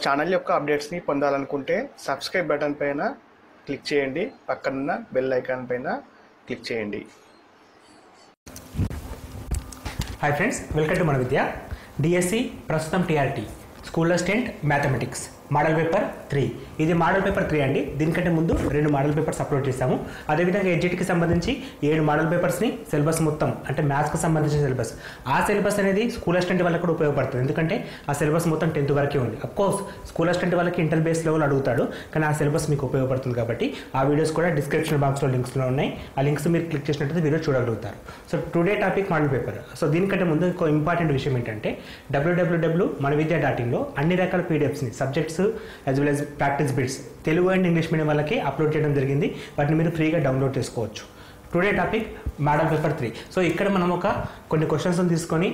Channel యొక్క అప్డేట్స్ని పొందాలనుకుంటే subscribe button పైన క్లిక్ చేయండి, పక్కనున్న బెల్ ఐకాన్ పైన క్లిక్ చేయండి. హాయ్ ఫ్రెండ్స్, వెల్కమ్ టు మన విద్య. డిఎస్సి ప్రస్తుతం TRT school assistant mathematics model paper 3. ఇది మోడల్ పేపర్ 3 అండి. దీనికంటే ముందు 2 మోడల్ పేపర్స్ అప్లోడ్ చేశాము. అదేవిధంగా ఎడ్జిట్కి సంబంధించి 7 మోడల్ పేపర్స్ని సిలబస్ మొత్తం అంటే మ్యాథ్స్కి సంబంధించిన సిలబస్, ఆ సిలబస్ అనేది స్కూల్ అసిస్టెంట్ వాళ్ళకి కూడా ఉపయోగపడుతుంది. ఎందుకంటే ఆ సిలబస్ మొత్తం 10th వరకే ఉంది. అఫ్కోర్స్ స్కూల్ అసిస్టెంట్ వాళ్ళకి ఇంటర్ బేస్ లెవెల్ అడుగుతాడు, కానీ ఆ సిలబస్ మీకు ఉపయోగపడుతుంది కాబట్టి ఆ వీడియోస్ కూడా డిస్క్రిప్షన్ బాక్స్లో లింక్స్లో ఉన్నాయి. ఆ లింక్స్ మీరు క్లిక్ చేసినట్లయితే వీడియో చూడగలుగుతారు. So today topic model paper. So దీనికంటే ముందు ఇంకో ఇంపార్టెంట్ విషయం ఏంటంటే www.manvidya.in అన్ని రకాల పీడిఎఫ్స్ని subjects as well as practice bits Telugu and English medium వాళ్ళకి అప్లోడ్ చేయడం జరిగింది. వాటిని మీరు ఫ్రీగా డౌన్లోడ్ చేసుకోవచ్చు. Today topic model paper 3. So ఇక్కడ మనం కొన్ని క్వశ్చన్స్ తీసుకొని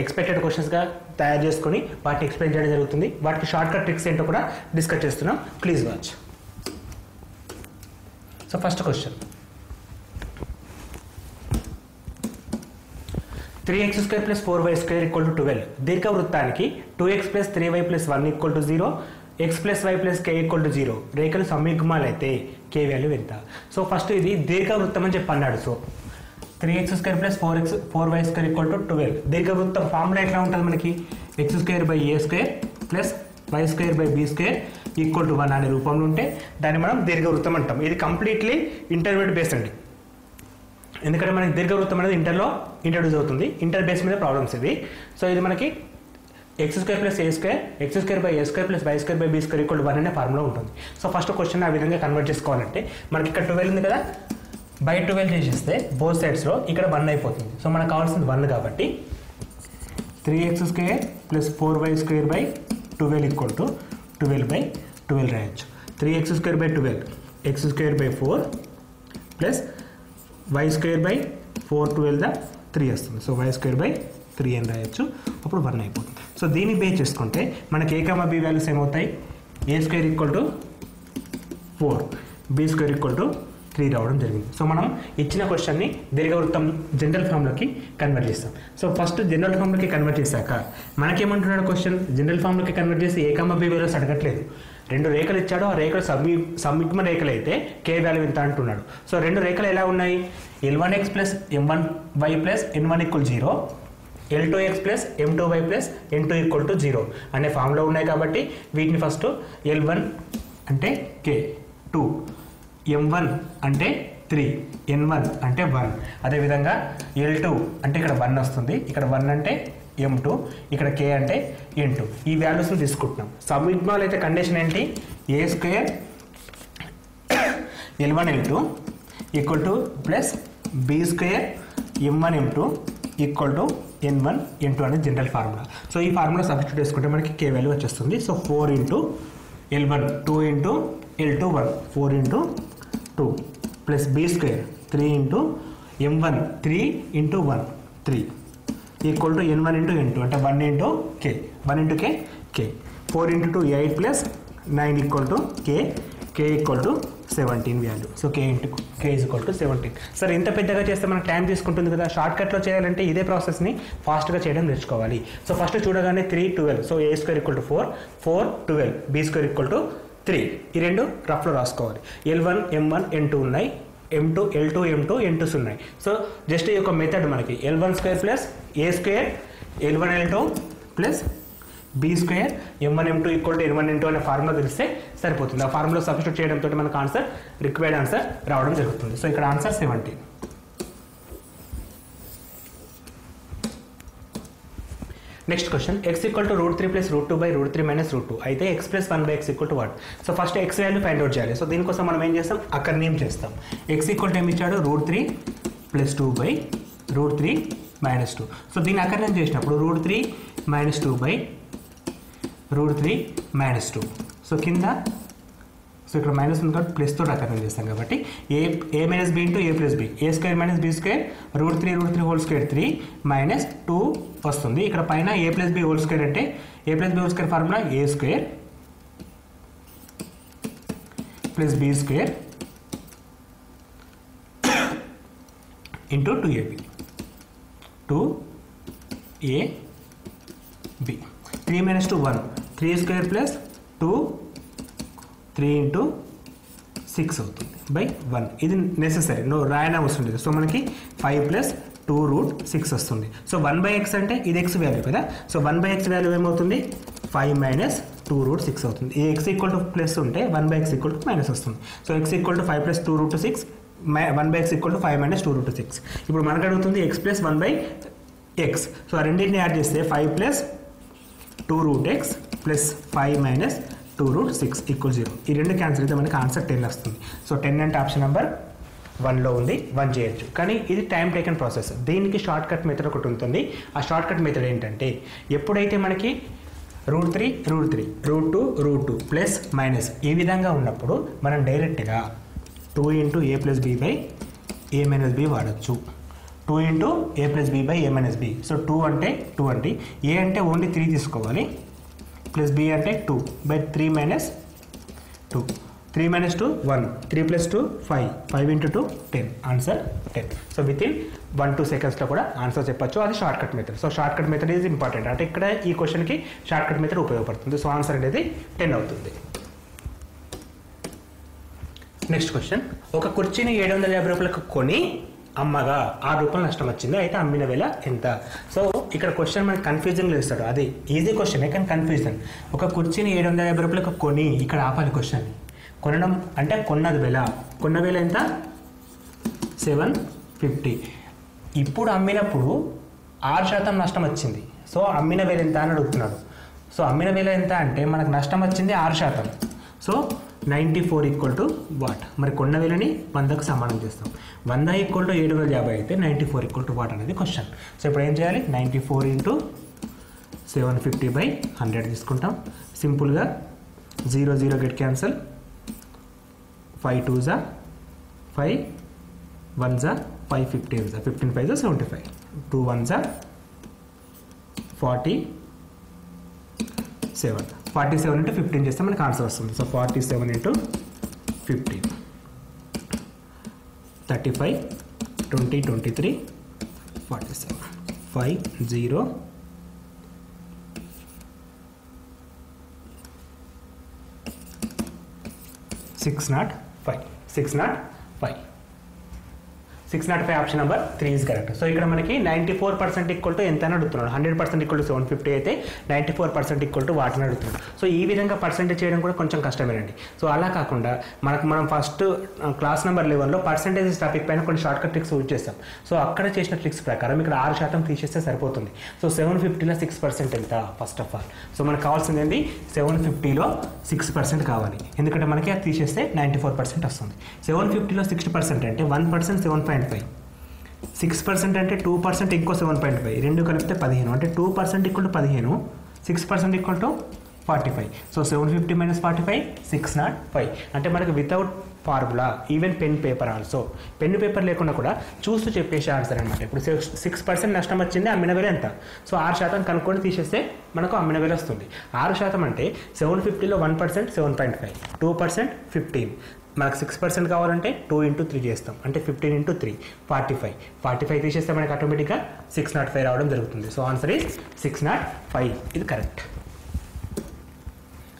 ఎక్స్పెక్టెడ్ క్వశ్చన్స్గా తయారు చేసుకొని వాటిని ఎక్స్ప్లెయిన్ చేయడం జరుగుతుంది. వాటికి షార్ట్ కట్ ట్రిక్స్ ఏంటో కూడా డిస్కస్ చేస్తున్నాం. Please watch. So first question, 3x² + 4y² = 12. దీర్ఘవృత్తానికి 2x + 3y + 1 = 0, x + y + k = 0 రేఖలు సమయుగ్మాలైతే k వాల్యూ ఎంత? సో ఫస్ట్ ఇది దీర్ఘవృత్తం అని చెప్పి అన్నాడు. So 3x² + 4y² = 12. దీర్ఘవృత్తం ఫార్ములా ఎట్లా ఉంటుంది మనకి? x² / a² + y² / b² = 1 అనే రూపంలో ఉంటే దాన్ని మనం దీర్ఘవృత్తం అంటాం. ఇది కంప్లీట్లీ ఇంటర్మీడియట్ బేస్ అండి. ఎందుకంటే మనకి దీర్ఘవృత్తం అనేది ఇంటర్లో ఇంట్రడ్యూస్ అవుతుంది. ఇంటర్ బేస్ మీద ప్రాబ్లమ్స్ ఇది. సో ఇది మనకి x² + a², x² / a² + y² / b² = 1 అనే ఫార్ములా ఉంటుంది. సో ఫస్ట్ క్వశ్చన్ ఆ విధంగా కన్వర్ట్ చేసుకోవాలంటే మనకి ఇక్కడ 12 ఉంది కదా, బై 12 చేసేస్తే బోత్ సైడ్స్లో ఇక్కడ 1 అయిపోతుంది. సో మనకు కావాల్సింది 1 కాబట్టి 3x² + 4y² / 12 = 12/12 రాయొచ్చు. 3x² / 12 x² / 4 + y² / 4 12 3 వస్తుంది. సో y² / 3 అని రాయొచ్చు. అప్పుడు 1 అయిపోతుంది. సో దీన్ని బేస్ చేసుకుంటే మనకి a, b వాల్యూస్ ఏమవుతాయి? a² = 4, b² = 3 రావడం జరిగింది. సో మనం ఇచ్చిన క్వశ్చన్ని దీర్ఘవృత్తం జనరల్ ఫామ్లోకి కన్వర్ట్ చేస్తాం. సో ఫస్ట్ జనరల్ ఫామ్లోకి కన్వర్ట్ చేశాక మనకేమంటున్నాడు క్వశ్చన్? జనరల్ ఫామ్లోకి కన్వర్ట్ చేసి a, b వాల్యూస్ అడగట్లేదు. 2 రేఖలు ఇచ్చాడు. ఆ రేఖలు సమయుగ్మ రేఖలు అయితే k వాల్యూ ఎంత అంటున్నాడు. సో 2 రేఖలు ఎలా ఉన్నాయి? L1x + M1y + N1 = 0, L2x + M2y + N2 = 0 అనే ఫామ్లో ఉన్నాయి. కాబట్టి వీటిని ఫస్ట్ L1 అంటే k 2, M1 అంటే 3, N1 అంటే 1. అదేవిధంగా L2 అంటే ఇక్కడ 1 వస్తుంది, ఇక్కడ 1 అంటే M2, ఇక్కడ k అంటే N2. ఈ వాల్యూస్ని తీసుకుంటున్నాం. సమయుగ్మాలు అయితే కండిషన్ ఏంటి? a² L1 L2 + b² M1 M2 = N1 N2 అనేది జనరల్ ఫార్ములా. సో ఈ ఫార్ములా సబ్స్టిట్యూట్ చేసుకుంటే మనకి k వాల్యూ వచ్చేస్తుంది. So 4 × L1 2 × L2 1 4 × 2 + b² 3 × M1 3 × 1 3 = N1 × N2 అంటే 1 × k 1 × k 4 × 2 8 + 9 = k = 17 value. So k = 17. సరే, ఇంత పెద్దగా చేస్తే మనకు టైం తీసుకుంటుంది కదా. షార్ట్ కట్లో చేయాలంటే ఇదే ప్రాసెస్ని ఫాస్ట్గా చేయడం నేర్చుకోవాలి. సో ఫస్ట్ చూడగానే 3 12, సో a² = 4 4 12 b² = 3. ఈ రెండు రఫ్లో రాసుకోవాలి. L1 M1 N2 ఉన్నాయి, M2 L2 M2 N2s ఉన్నాయి. సో జస్ట్ ఈ యొక్క మెథడ్ మనకి L1² + a² L1 L2 + b² M1 M2 = N1 N2 అనే ఫార్ములా తెలిస్తే సరిపోతుంది. ఆ ఫార్ములా సబ్స్టిట్యూట్ చేయడంతో మనకు ఆన్సర్ రిక్వైర్డ్ ఆన్సర్ రావడం జరుగుతుంది. సో ఇక్కడ ఆన్సర్ 17. నెక్స్ట్ క్వశ్చన్, x = √3 + √2/√3 - √2 అయితే x + 1/x = 1. So first x value find out చేయాలి. సో దీనికోసం మనం ఏం చేస్తాం? అకర్ణీయం చేస్తాం. x = ఏమి ఇచ్చాడు? √3 + 2/√3 - 2. సో దీన్ని అకర్ణీయం చేసినప్పుడు √3 - 2/√3 - 2. సో కింద సో ఇక్కడ మైనస్ ఉంది కాబట్టి ప్లస్ తోటి అకర్ణీయం చేస్తాం కాబట్టి a - b × a + b a² - b² √3 √3² 3 - 2 వస్తుంది. ఇక్కడ పైన a + b² అంటే a + b² formula a² + b² × 2ab 2ab 3 - 2 1 3² + 2 3 into 6 అవుతుంది బై 1. ఇది నెసెసరీ, రాయన అవసరం లేదు. సో మనకి 5 ప్లస్ 2√6 వస్తుంది. సో 1/x అంటే ఇది x వాల్యూ కదా. సో 1/x వాల్యూ ఏమవుతుంది, 5 మైనస్ 2√6 అవుతుంది. ఈ x ఈక్వల్ టు ప్లస్ ఉంటే 1/x ఈక్వల్ టు మైనస్ వస్తుంది. So x equal to 5 plus 2√6, 1/x equal to 5 minus 2√6. ఇప్పుడు మనకు అడుగుతుంది x ప్లస్ 1/x. సో ఆ రెండింటిని యాడ్ చేస్తే 5 plus 2√x plus 5 minus 2√6 equal 0. ఈ రెండు క్యాన్సిల్ అయితే మనకి ఆన్సర్ 10 వస్తుంది. సో 10 అంటే ఆప్షన్ నెంబర్ 1లో ఉంది, 1 చేయొచ్చు. కానీ ఇది టైం టేకన్ ప్రాసెస్. దీనికి షార్ట్ కట్ మెథడ్ ఒకటి ఉంటుంది. ఆ షార్ట్ కట్ మెథడ్ ఏంటంటే ఎప్పుడైతే మనకి √3 √2 ప్లస్ మైనస్ ఈ విధంగా ఉన్నప్పుడు మనం డైరెక్ట్గా 2 into a plus b by a minus b వాడచ్చు. 2 into a plus b by a minus b. So 2 అంటే 2 అండి, a అంటే ఓన్లీ 3 తీసుకోవాలి, ప్లస్ b అంటే 2 by 3 minus 2. 3 minus 2 1, 3 plus 2 5, 5 into 2 10, answer 10. So with in 1-2 సెకండ్స్లో కూడా ఆన్సర్ చెప్పచ్చు. అది short cut method. So short cut method is important. అంటే ఇక్కడ ఈ క్వశ్చన్కి షార్ట్ కట్ మెథడ్ ఉపయోగపడుతుంది. సో ఆన్సర్ అనేది 10 అవుతుంది. నెక్స్ట్ క్వశ్చన్, ఒక కుర్చీని 750 రూపాయలకు కొని అమ్మగా 6 రూపాయలు నష్టం వచ్చింది, అయితే అమ్మిన వేళ ఎంత? సో ఇక్కడ క్వశ్చన్ మనకి కన్ఫ్యూజింగ్లో ఇస్తాడు. అది ఈజీ క్వశ్చన్ కానీ కన్ఫ్యూజన్. ఒక కుర్చీని 750 రూపాయలకు కొని, ఇక్కడ ఆపాలి క్వశ్చన్. కొనడం అంటే కొన్న వేల ఎంత, 750. ఇప్పుడు అమ్మినప్పుడు 6% నష్టం వచ్చింది. సో అమ్మిన వేల ఎంత అని అడుగుతున్నాడు. సో అమ్మిన వేల ఎంత అంటే మనకు నష్టం వచ్చింది 6%. So 94 equal to what? మరి కొన్న వేలని 100కు సమానం చేస్తాం. 100 ఈక్వల్ టు 750 అయితే 94 ఈక్వల్ టు వాట్ అనేది క్వశ్చన్. సో ఇప్పుడు ఏం చేయాలి, 94 ఇంటూ 750 బై 100 తీసుకుంటాం. సింపుల్గా 0 0 గెట్ క్యాన్సల్, 5 2 జా 5, 1 జా 5, 15 జా 15 5 జా 75, 2 1 జా 47. 47 ఇంటూ 15 చేస్తే మనకు ఆన్సర్ వస్తుంది. So 47 into 15, 35 20 23 47, 5 0 605. 605 option number 3 is correct. So ఇక్కడ మనకి 94% ఈక్వల్ టు ఎంత అని అడుగుతున్నాడు. 100% ఈక్వల్ టు 750 అయితే 94% ఈక్వల్ టు వాట్ అని అడుగుతున్నాడు. సో ఈ విధంగా పర్సెంటేజ్ చేయడం కూడా కొంచెం కష్టమేనండి. సో అలా కాకుండా మనం ఫస్ట్ క్లాస్ నెంబర్ 11లో పర్సెంటేజెస్ టాపిక్ పైన కొన్ని షార్ట్ కట్ ట్రిక్స్ యూజ్ చేస్తాం. సో అక్కడ చేసిన ట్రిక్స్ ప్రకారం ఇక్కడ 6% తీసేస్తే సరిపోతుంది. సో 750లో 6% ఎంత? ఫస్ట్ ఆఫ్ ఆల్ సో మనకు కావాల్సింది ఏంటి, 750లో 6% కావాలి. ఎందుకంటే మనకి అది తీసేస్తే 94% వస్తుంది. 750లో 60% అంటే 1% 7.5, 6% అంటే 2% ఇంకో 7.5, రెండు కలిపితే 15. అంటే 2% equal to 15, 6% equal to 45. So 750 minus 45 605. అంటే మనకి without formula, even pen paper also, pen paper లేకుండా కూడా చూస్తూ చెప్పేసే ఆన్సర్ అనమాట. ఇప్పుడు 6% నష్టం వచ్చింది, అమ్మిన వేల ఎంత? సో 6% కనుక్కొని తీసేస్తే మనకు అమ్మిన వేల వస్తుంది. 6% అంటే 750లో 1% 7.5, 2% 15. మనకు 6% కావాలంటే 2 ఇంటూ 3 చేస్తాం, అంటే 15 ఇంటూ 3 45 తీసేస్తే మనకి ఆటోమేటిక్గా 605 రావడం జరుగుతుంది. So answer is 605. ఇది కరెక్ట్.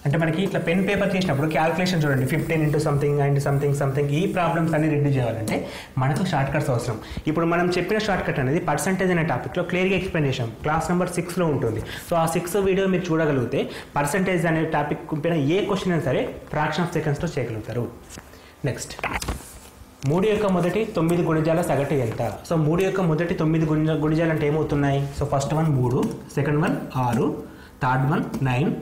అంటే మనకి ఇట్లా పెన్ పేపర్ చేసినప్పుడు క్యాల్కులేషన్ చూడండి, 15 ఇంటూ సంథింగ్ అండ్ సంథింగ్ ఈ ప్రాబ్లమ్స్ అన్ని రెడ్యూస్ చేయాలంటే మనకు షార్ట్ కట్స్ అవసరం. ఇప్పుడు మనం చెప్పిన షార్ట్ కట్ అనేది పర్సెంటేజ్ అనే టాపిక్లో క్లియర్గా ఎక్స్ప్లెనేషన్ క్లాస్ నెంబర్ 6లో ఉంటుంది. సో ఆ 6 వీడియో మీరు చూడగలిగితే పర్సెంటేజ్ అనే టాపిక్ పైన ఏ క్వశ్చన్ అయినా సరే ఫ్రాక్షన్ ఆఫ్ సెకండ్స్లో చేయగలుగుతారు. నెక్స్ట్, 3 యొక్క మొదటి 9 గుణిజాల సగటు ఎంత? సో 3 యొక్క మొదటి 9 గుణిజాలు అంటే ఏమవుతున్నాయి? So first one 3, second one 6, third one 9,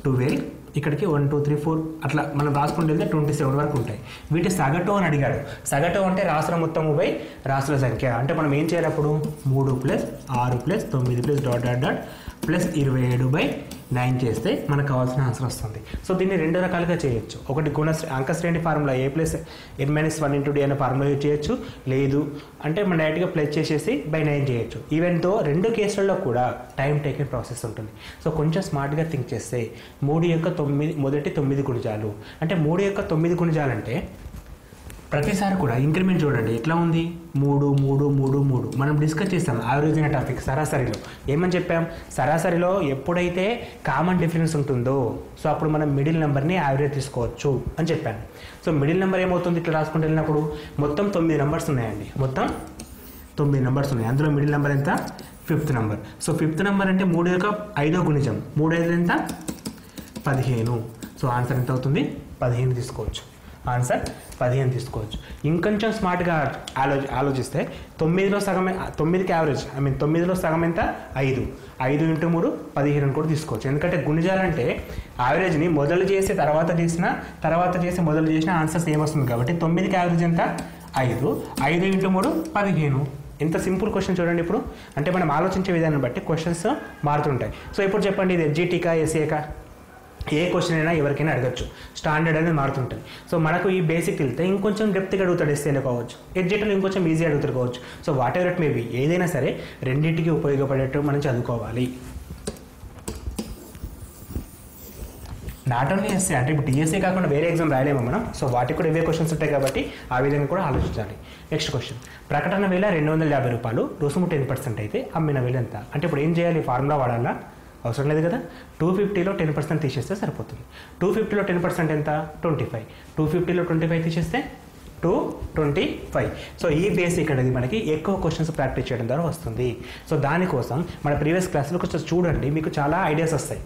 12, ఇక్కడికి 1 2 3 4 అట్లా మనం రాసుకుంటే వెళ్తే 27 వరకు ఉంటాయి. వీటి సగటు అని అడిగాడు. సగటు అంటే రాసుల మొత్తము బై రాసుల సంఖ్య. అంటే మనం ఏం చేయాలి అప్పుడు? 3 plus 6 plus 9 plus dot dot dot plus 27/9 చేస్తే మనకు కావాల్సిన ఆన్సర్ వస్తుంది. సో దీన్ని 2 రకాలుగా చేయొచ్చు. ఒకటి అంకశ్రేణి ఫార్ములా a+n-1 × d అనే ఫార్ములా యూజ్ చేయొచ్చు. లేదు అంటే మనం డైరెక్ట్గా ప్లస్ చేసేసి బై 9 చేయొచ్చు. ఈవెన్ తో 2 కేసులలో కూడా టైం టేకింగ్ ప్రాసెస్ ఉంటుంది. సో కొంచెం స్మార్ట్గా థింక్ చేస్తే 3 యొక్క మొదటి 9 గుణిజాలు అంటే 3 యొక్క 9 గుణిజాలు అంటే ప్రతిసారి కూడా ఇంక్రిమెంట్ చూడండి ఎట్లా ఉంది 3 3 3 3. మనం డిస్కస్ చేస్తాం యావరేజ్ అనే టాపిక్ సరాసరిలో. ఏమని చెప్పాం, సరాసరిలో ఎప్పుడైతే కామన్ డిఫరెన్స్ ఉంటుందో సో అప్పుడు మనం మిడిల్ నెంబర్ని యావరేజ్ తీసుకోవచ్చు అని చెప్పాను. సో మిడిల్ నెంబర్ ఏమవుతుంది, ఇట్లా రాసుకుంటూ వెళ్ళినప్పుడు మొత్తం 9 నెంబర్స్ ఉన్నాయండి. మొత్తం 9 నెంబర్స్ ఉన్నాయి. అందులో మిడిల్ నెంబర్ ఎంత, 5th number. So 5th number అంటే 3 యొక్క 5వ గుణిజం. 3 5 ఎంత, 15. సో ఆన్సర్ ఎంత అవుతుంది, 15 తీసుకోవచ్చు. ఆన్సర్ 15 తీసుకోవచ్చు. ఇంకొంచెం స్మార్ట్గా ఆలోచిస్తే 9లో సగం, 9కి యావరేజ్ 9లో సగం ఎంత, 5. 5 × 3 15 అని కూడా తీసుకోవచ్చు. ఎందుకంటే గుణిజాలంటే యావరేజ్ని మొదలు చేసి తర్వాత చేసి మొదలు చేసిన ఆన్సర్ సేమ్ వస్తుంది కాబట్టి 9కి యావరేజ్ ఎంత, 5. 5 × 3 15. ఎంత సింపుల్ క్వశ్చన్ చూడండి. ఇప్పుడు అంటే మనం ఆలోచించే విధానం బట్టి క్వశ్చన్స్ మారుతుంటాయి. సో ఇప్పుడు చెప్పండి, ఇది ఎస్జిటికా ఎస్ఏకా, ఏ క్వశ్చన్ అయినా ఎవరికైనా అడగచ్చు. స్టాండర్డ్ అనేది మారుతుంటుంది. సో మనకు ఈ బేసిక్ వెళ్తే ఇంకొంచెం డెప్త్గా అడుగుతాడు, ఎస్ఏలో కావచ్చు, ఎడ్జెట్లో ఇంకొంచెం ఈజీ అడుగుతారు కావచ్చు. So what ever it maybe, ఏదైనా సరే రెండింటికి ఉపయోగపడేట్టు మనం చదువుకోవాలి. నాట్ ఓన్లీ ఎస్ఏ, అంటే ఇప్పుడు టీఎస్ఏ కాకుండా వేరే ఎగ్జామ్ రాయలేమో మనం. సో వాటికి కూడా ఇవే క్వశ్చన్స్ ఉంటాయి కాబట్టి ఆ విధంగా కూడా ఆలోచించాలి. నెక్స్ట్ క్వశ్చన్, ప్రకటన వేల 250 రూపాయలు, రుసుము 10% అయితే అమ్మిన వేల ఎంత? అంటే ఇప్పుడు ఏం చేయాలి, ఫార్ములా వాడాలా, అవసరం లేదు కదా. 250లో 10% తీసేస్తే సరిపోతుంది. 250లో 10% ఎంత, 25. 250లో 25 తీసేస్తే 225. సో ఈ బేసిక్ అనేది మనకి ఎక్కువ క్వశ్చన్స్ ప్రాక్టీస్ చేయడం ద్వారా వస్తుంది. సో దానికోసం మన ప్రీవియస్ క్లాస్లో కొంచెం చూడండి, మీకు చాలా ఐడియాస్ వస్తాయి.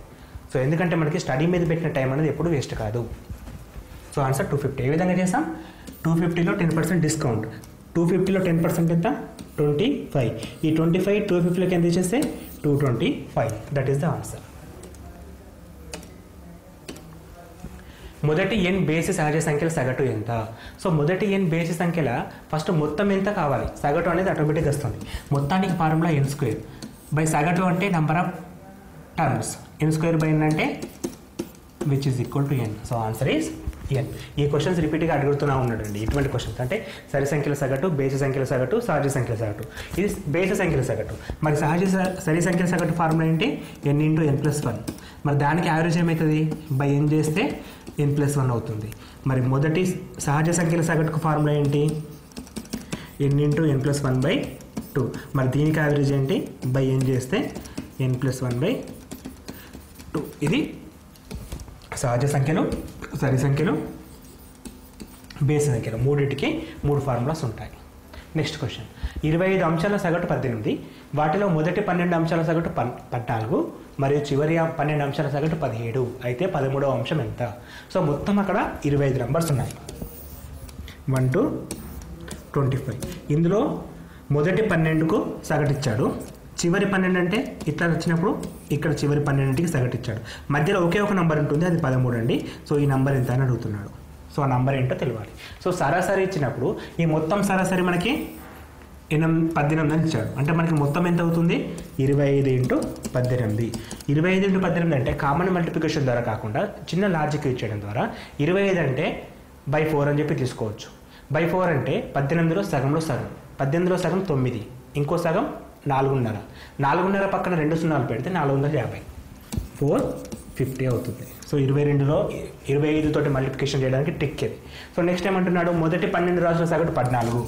సో ఎందుకంటే మనకి స్టడీ మీద పెట్టిన టైం అనేది ఎప్పుడు వేస్ట్ కాదు. So answer 250. ఏ విధంగా చేసాం, 250లో 10% డిస్కౌంట్. 250లో 10% ఎంత, 25. ఈ 25 250లోకి ఎంత తీసేస్తే 225. That is the answer. మొదటి n బేసి సహజ సంఖ్యల సగటు ఎంత? సో మొదటి n బేసి సంఖ్యల ఫస్ట్ మొత్తం ఎంత కావాలి, సగటు అనేది ఆటోమేటిక్గా వస్తుంది. మొత్తానికి ఫార్ములా n² బై సగటు అంటే number of terms, n² by n అంటే which is equal to n. So answer is n. ఈ క్వశ్చన్స్ రిపీట్గా అడుగుతూనే ఉన్నాడండి. ఇటువంటి క్వశ్చన్స్ అంటే సరి సంఖ్యల సగటు, బేసి సంఖ్యల సగటు, సహజ సంఖ్యల సగటు. ఇది బేసి సంఖ్యల సగటు. మరి సరి సంఖ్యల సగటు ఫార్ములా ఏంటి, n × n+1. మరి దానికి యావరేజ్ ఏమవుతుంది, బై n చేస్తే n+1 అవుతుంది. మరి మొదటి సహజ సంఖ్యల సగటుకు ఫార్ములా ఏంటి, n × n+1/2. మరి దీనికి యావరేజ్ ఏంటి, బై n చేస్తే n+1/2. ఇది సహజ సంఖ్యలు, సరి సంఖ్యలు, బేసి సంఖ్యలు, మూడింటికి 3 ఫార్ములాస్ ఉంటాయి. నెక్స్ట్ క్వశ్చన్, 25 అంశాల సగటు 18, వాటిలో మొదటి 12 అంశాల సగటు 14 మరియు చివరి 12 అంశాల సగటు 17 అయితే 13వ అంశం ఎంత? సో మొత్తం అక్కడ 25 నెంబర్స్ ఉన్నాయి, 1 to 25. ఇందులో మొదటి 12కు సగటు ఇచ్చాడు, చివరి 12 అంటే ఇట్లా వచ్చినప్పుడు ఇక్కడ చివరి 12కి సగటు ఇచ్చాడు. మధ్యలో ఒకే ఒక నెంబర్ ఉంటుంది, అది 13 అండి. సో ఈ నెంబర్ ఎంత అని అడుగుతున్నాడు. సో ఆ నెంబర్ ఏంటో తెలియాలి. సో సరాసరి ఇచ్చినప్పుడు ఈ మొత్తం సరాసరి మనకి 18 అని ఇచ్చాడు. అంటే మనకి మొత్తం ఎంత అవుతుంది, 25 × 18. 25 × 18 అంటే కామన్ మల్టిప్లికేషన్ ద్వారా కాకుండా చిన్న లాజిక్ ఇచ్చేయడం ద్వారా 25 అంటే /4 అని చెప్పి తీసుకోవచ్చు. /4 అంటే 18లో సగంలో సగం, 18లో సగం 9, ఇంకో సగం 4.5. 4.5 పక్కన 2 సున్నాలు పెడితే 450, 450 అవుతుంది. సో 22లో 25 తోటి మల్టిప్లికేషన్ చేయడానికి ట్రిక్ ఇది. సో నెక్స్ట్ ఏమంటున్నాడు, మొదటి 12 రాసుల సగటు 14.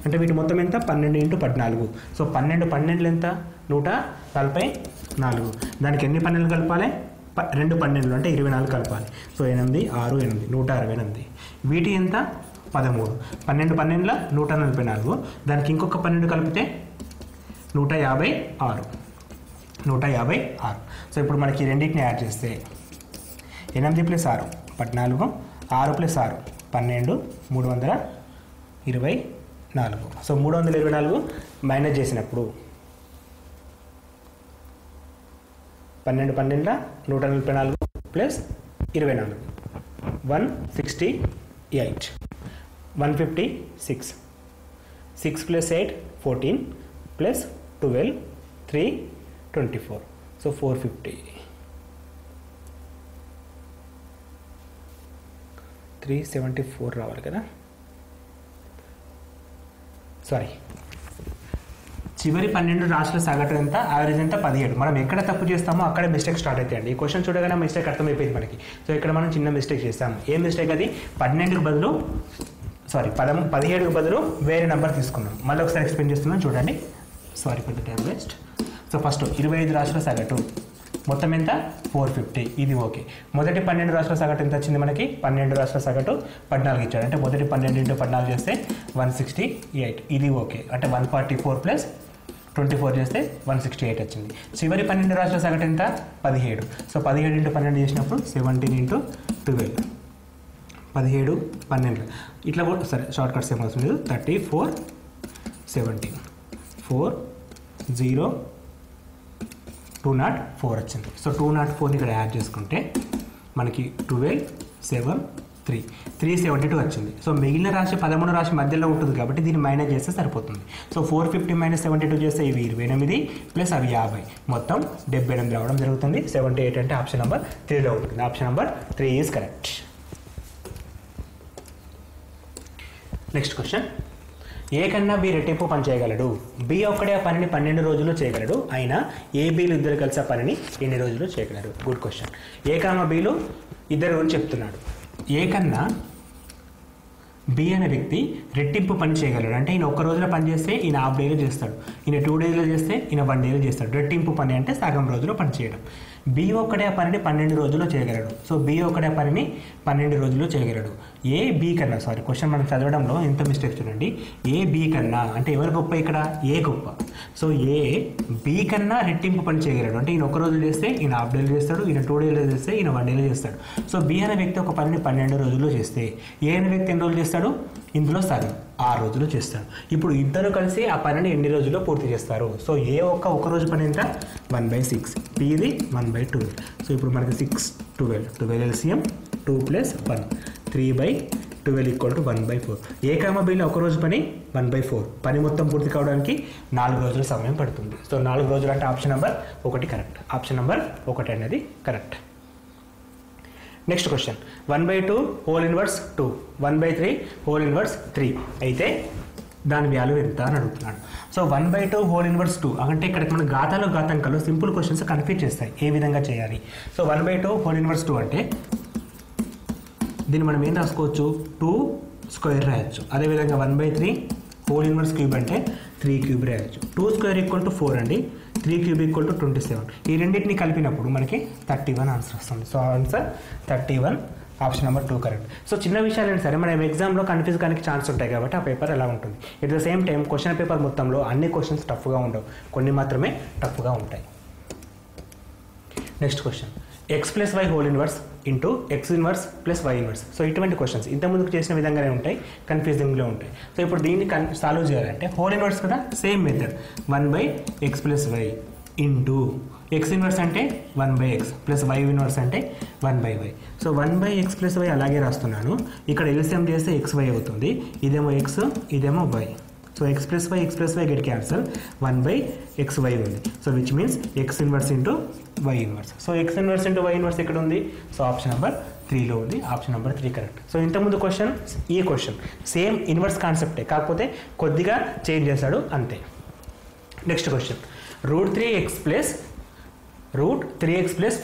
అంటే వీటి మొత్తం ఎంత, 12 × 14. సో 12 ఎంత, 144. దానికి ఎన్ని 12 కలపాలి, 2 12 అంటే 24 కలపాలి. సో 8 6 8 168. వీటి ఎంత, 13. 12 144. దానికి ఇంకొక 12 కలిపితే 156. సో ఇప్పుడు మనకి రెండింటిని యాడ్ చేస్తే 8 + 6 14, 6 + 6 12, 324. సో 324 మైనస్ చేసినప్పుడు 12 12 144 + 24 168, 156. 6 + 8 14 + 12 324. సో 450. 374 రావాలి కదా, సారీ. చివరి 12 రాశుల సగటు ఎంత, యావరేజ్ ఎంత, 17. మనం ఎక్కడ తప్పు చేస్తామో అక్కడే మిస్టేక్ స్టార్ట్ అవుతాయండి. ఈ క్వశ్చన్ చూడగానే మిస్టేక్ అర్థమైపోయింది మనకి. సో ఇక్కడ మనం చిన్న మిస్టేక్ చేస్తాము. ఏం మిస్టేక్ అది, 12కి బదులు 17కు బదులు వేరే నెంబర్ తీసుకున్నాం. మళ్ళీ ఒకసారి ఎక్స్ప్లెయిన్ చేస్తున్నాం చూడండి. Sorry for the time waste. So first 25 రాశుల సగటు మొత్తం ఎంత 450, ఇది ఓకే. మొదటి 12 రాశుల సగటు ఎంత వచ్చింది మనకి? 12 రాశుల సగటు 14 ఇచ్చాడు. అంటే మొదటి 12 × 14 చేస్తే 168, ఇది ఓకే. అంటే 144 ప్లస్ 24 చేస్తే 168 వచ్చింది. చివరి 12 రాశుల సగటు ఎంత? 17. సో 17 × 12 చేసినప్పుడు 17 × 12, 17, 12 ఇట్లా కూడా సరే షార్ట్ కట్స్ ఏం అవసరం లేదు. 34, 17, 4, 0, 204 వచ్చింది. సో 204ని ఇక్కడ యాడ్ చేసుకుంటే మనకి 12, 7, 3, 372 వచ్చింది. సో మిగిలిన రాశి 13 రాశి మధ్యలో ఉంటుంది కాబట్టి దీన్ని మైనస్ చేస్తే సరిపోతుంది. సో 450 - 72 చేస్తే ఇవి 28 ప్లస్ అవి 50, మొత్తం 78 రావడం జరుగుతుంది. 78 అంటే ఆప్షన్ నెంబర్ 3లో ఉంటుంది. Option number 3 is correct. Next question. A కన్నా బి రెట్టింపు పని చేయగలడు? బి ఒక్కడే ఆ పనిని 12 రోజుల్లో చేయగలడు. అయినా ఏ బీలు ఇద్దరు కలిసి ఆ పనిని ఎన్ని రోజుల్లో చేయగలరు? Good question. ఏ కామ బీలు ఇద్దరు గురించి చెప్తున్నాడు. ఏ కన్నా బి అనే వ్యక్తి రెట్టింపు పని చేయగలడు. అంటే ఈయన ఒక్క రోజులో పని చేస్తే ఈయన హాఫ్ డేలో చేస్తాడు, ఈయన 2 డేస్లో చేస్తే ఈయన 1 డేలో చేస్తాడు. రెట్టింపు పని అంటే సగం రోజులో పని చేయడం. బి ఒక్కడే ఆ పనిని 12 రోజుల్లో చేయగలడు. సో బి ఒక్కడే పనిని 12 రోజుల్లో చేయగలడు. ఏ బి కన్నా, సారీ క్వశ్చన్ మనం చదవడంలో ఎంత మిస్టేక్ చూడండి. ఏ బి కన్నా అంటే ఎవరు గొప్ప ఇక్కడ? ఏ గొప్ప. సో ఏ బి కన్నా రెట్టింపు పని చేయగలడు. అంటే ఈయన ఒక రోజు చేస్తే ఈయన హాఫ్ డేలో చేస్తాడు, ఈయన 2 డేలో చేస్తే ఈయన 1 డేలో చేస్తాడు. సో బి అనే వ్యక్తి ఒక పనిని 12 రోజుల్లో చేస్తే ఏ అనే వ్యక్తి ఎన్ని రోజులు చేస్తాడు? ఇందులో సగం 6 రోజులు చేస్తాడు. ఇప్పుడు ఇద్దరు కలిసి ఆ పనిని ఎన్ని రోజుల్లో పూర్తి చేస్తారు? సో ఏ ఒక రోజు పని ఎంత? 1/6, బిది 1/12. సో ఇప్పుడు మనకి 6, 12 LCM 2 + 1, 3/12 = 1/4. ఏ కామ బిలో ఒక రోజు పని 1/4. పని మొత్తం పూర్తి కావడానికి 4 రోజుల సమయం పడుతుంది. సో 4 రోజులు అంటే option number 1 correct. Option number 1 అనేది correct. Next question. 1/2 whole inverse 2, 1/3 whole inverse 3 అయితే దాని వాల్యూ ఎంత అని అడుగుతున్నాడు. సో 1/2 హోల్ ఇన్వర్స్ 2 అంటే ఇక్కడ మన ఘాతాంకాలు సింపుల్ క్వశ్చన్స్ కన్ఫ్యూజ్ చేస్తాయి. ఏ విధంగా చేయాలి? సో 1/2 హోల్ ఇన్వర్స్ 2 అంటే దీన్ని మనం ఏం రాసుకోవచ్చు? 2 స్క్వేర్ రాయొచ్చు. అదేవిధంగా 1/3 హోల్ ఇన్వర్స్ క్యూబ్ అంటే 3 క్యూబ్ రాయొచ్చు. 2 స్క్వేర్ = 4 అండి, 3 క్యూబ్ = 27. ఈ రెండింటిని కలిపినప్పుడు మనకి 31 ఆన్సర్ వస్తుంది. So answer 31, option number 2 correct. So చిన్న విషయాలు ఏంటి సరే మనం ఎగ్జామ్లో కన్ఫ్యూజ్ కానీ ఛాన్స్ ఉంటాయి కాబట్టి ఆ పేపర్ ఎలా ఉంటుంది. At the same time question paper మొత్తంలో అన్ని క్వశ్చన్స్ టఫ్గా ఉండవు, కొన్ని మాత్రమే టఫ్గా ఉంటాయి. Next question. x + y whole inverse into x inverse + y inverse. So ఇటువంటి క్వశ్చన్స్ ఇంతకుముందుకు చేసిన విధంగానే ఉంటాయి, కన్ఫ్యూజింగ్లో ఉంటాయి. సో ఇప్పుడు దీన్ని సాల్వ్ చేయాలంటే హోల్ ఇన్వర్స్ కదా, same method 1/x + y into x inverse అంటే 1/x ప్లస్ y ఇన్వర్స్ అంటే 1/y. సో 1/x + y అలాగే రాస్తున్నాను. ఇక్కడ ఎల్సిఎం చేస్తే xy అవుతుంది. ఇదేమో x, ఇదేమో y. So x + y get cancel, 1/xy ఉంది. So which means x inverse into y inverse. So x inverse into y inverse ఎక్కడ ఉంది? సో ఆప్షన్ నెంబర్ 3లో ఉంది. Option number 3 correct. సో ఇంతకుముందు question ఈ question same inverse కాన్సెప్టే, కాకపోతే కొద్దిగా change చేశాడు అంతే. Next question. √3x +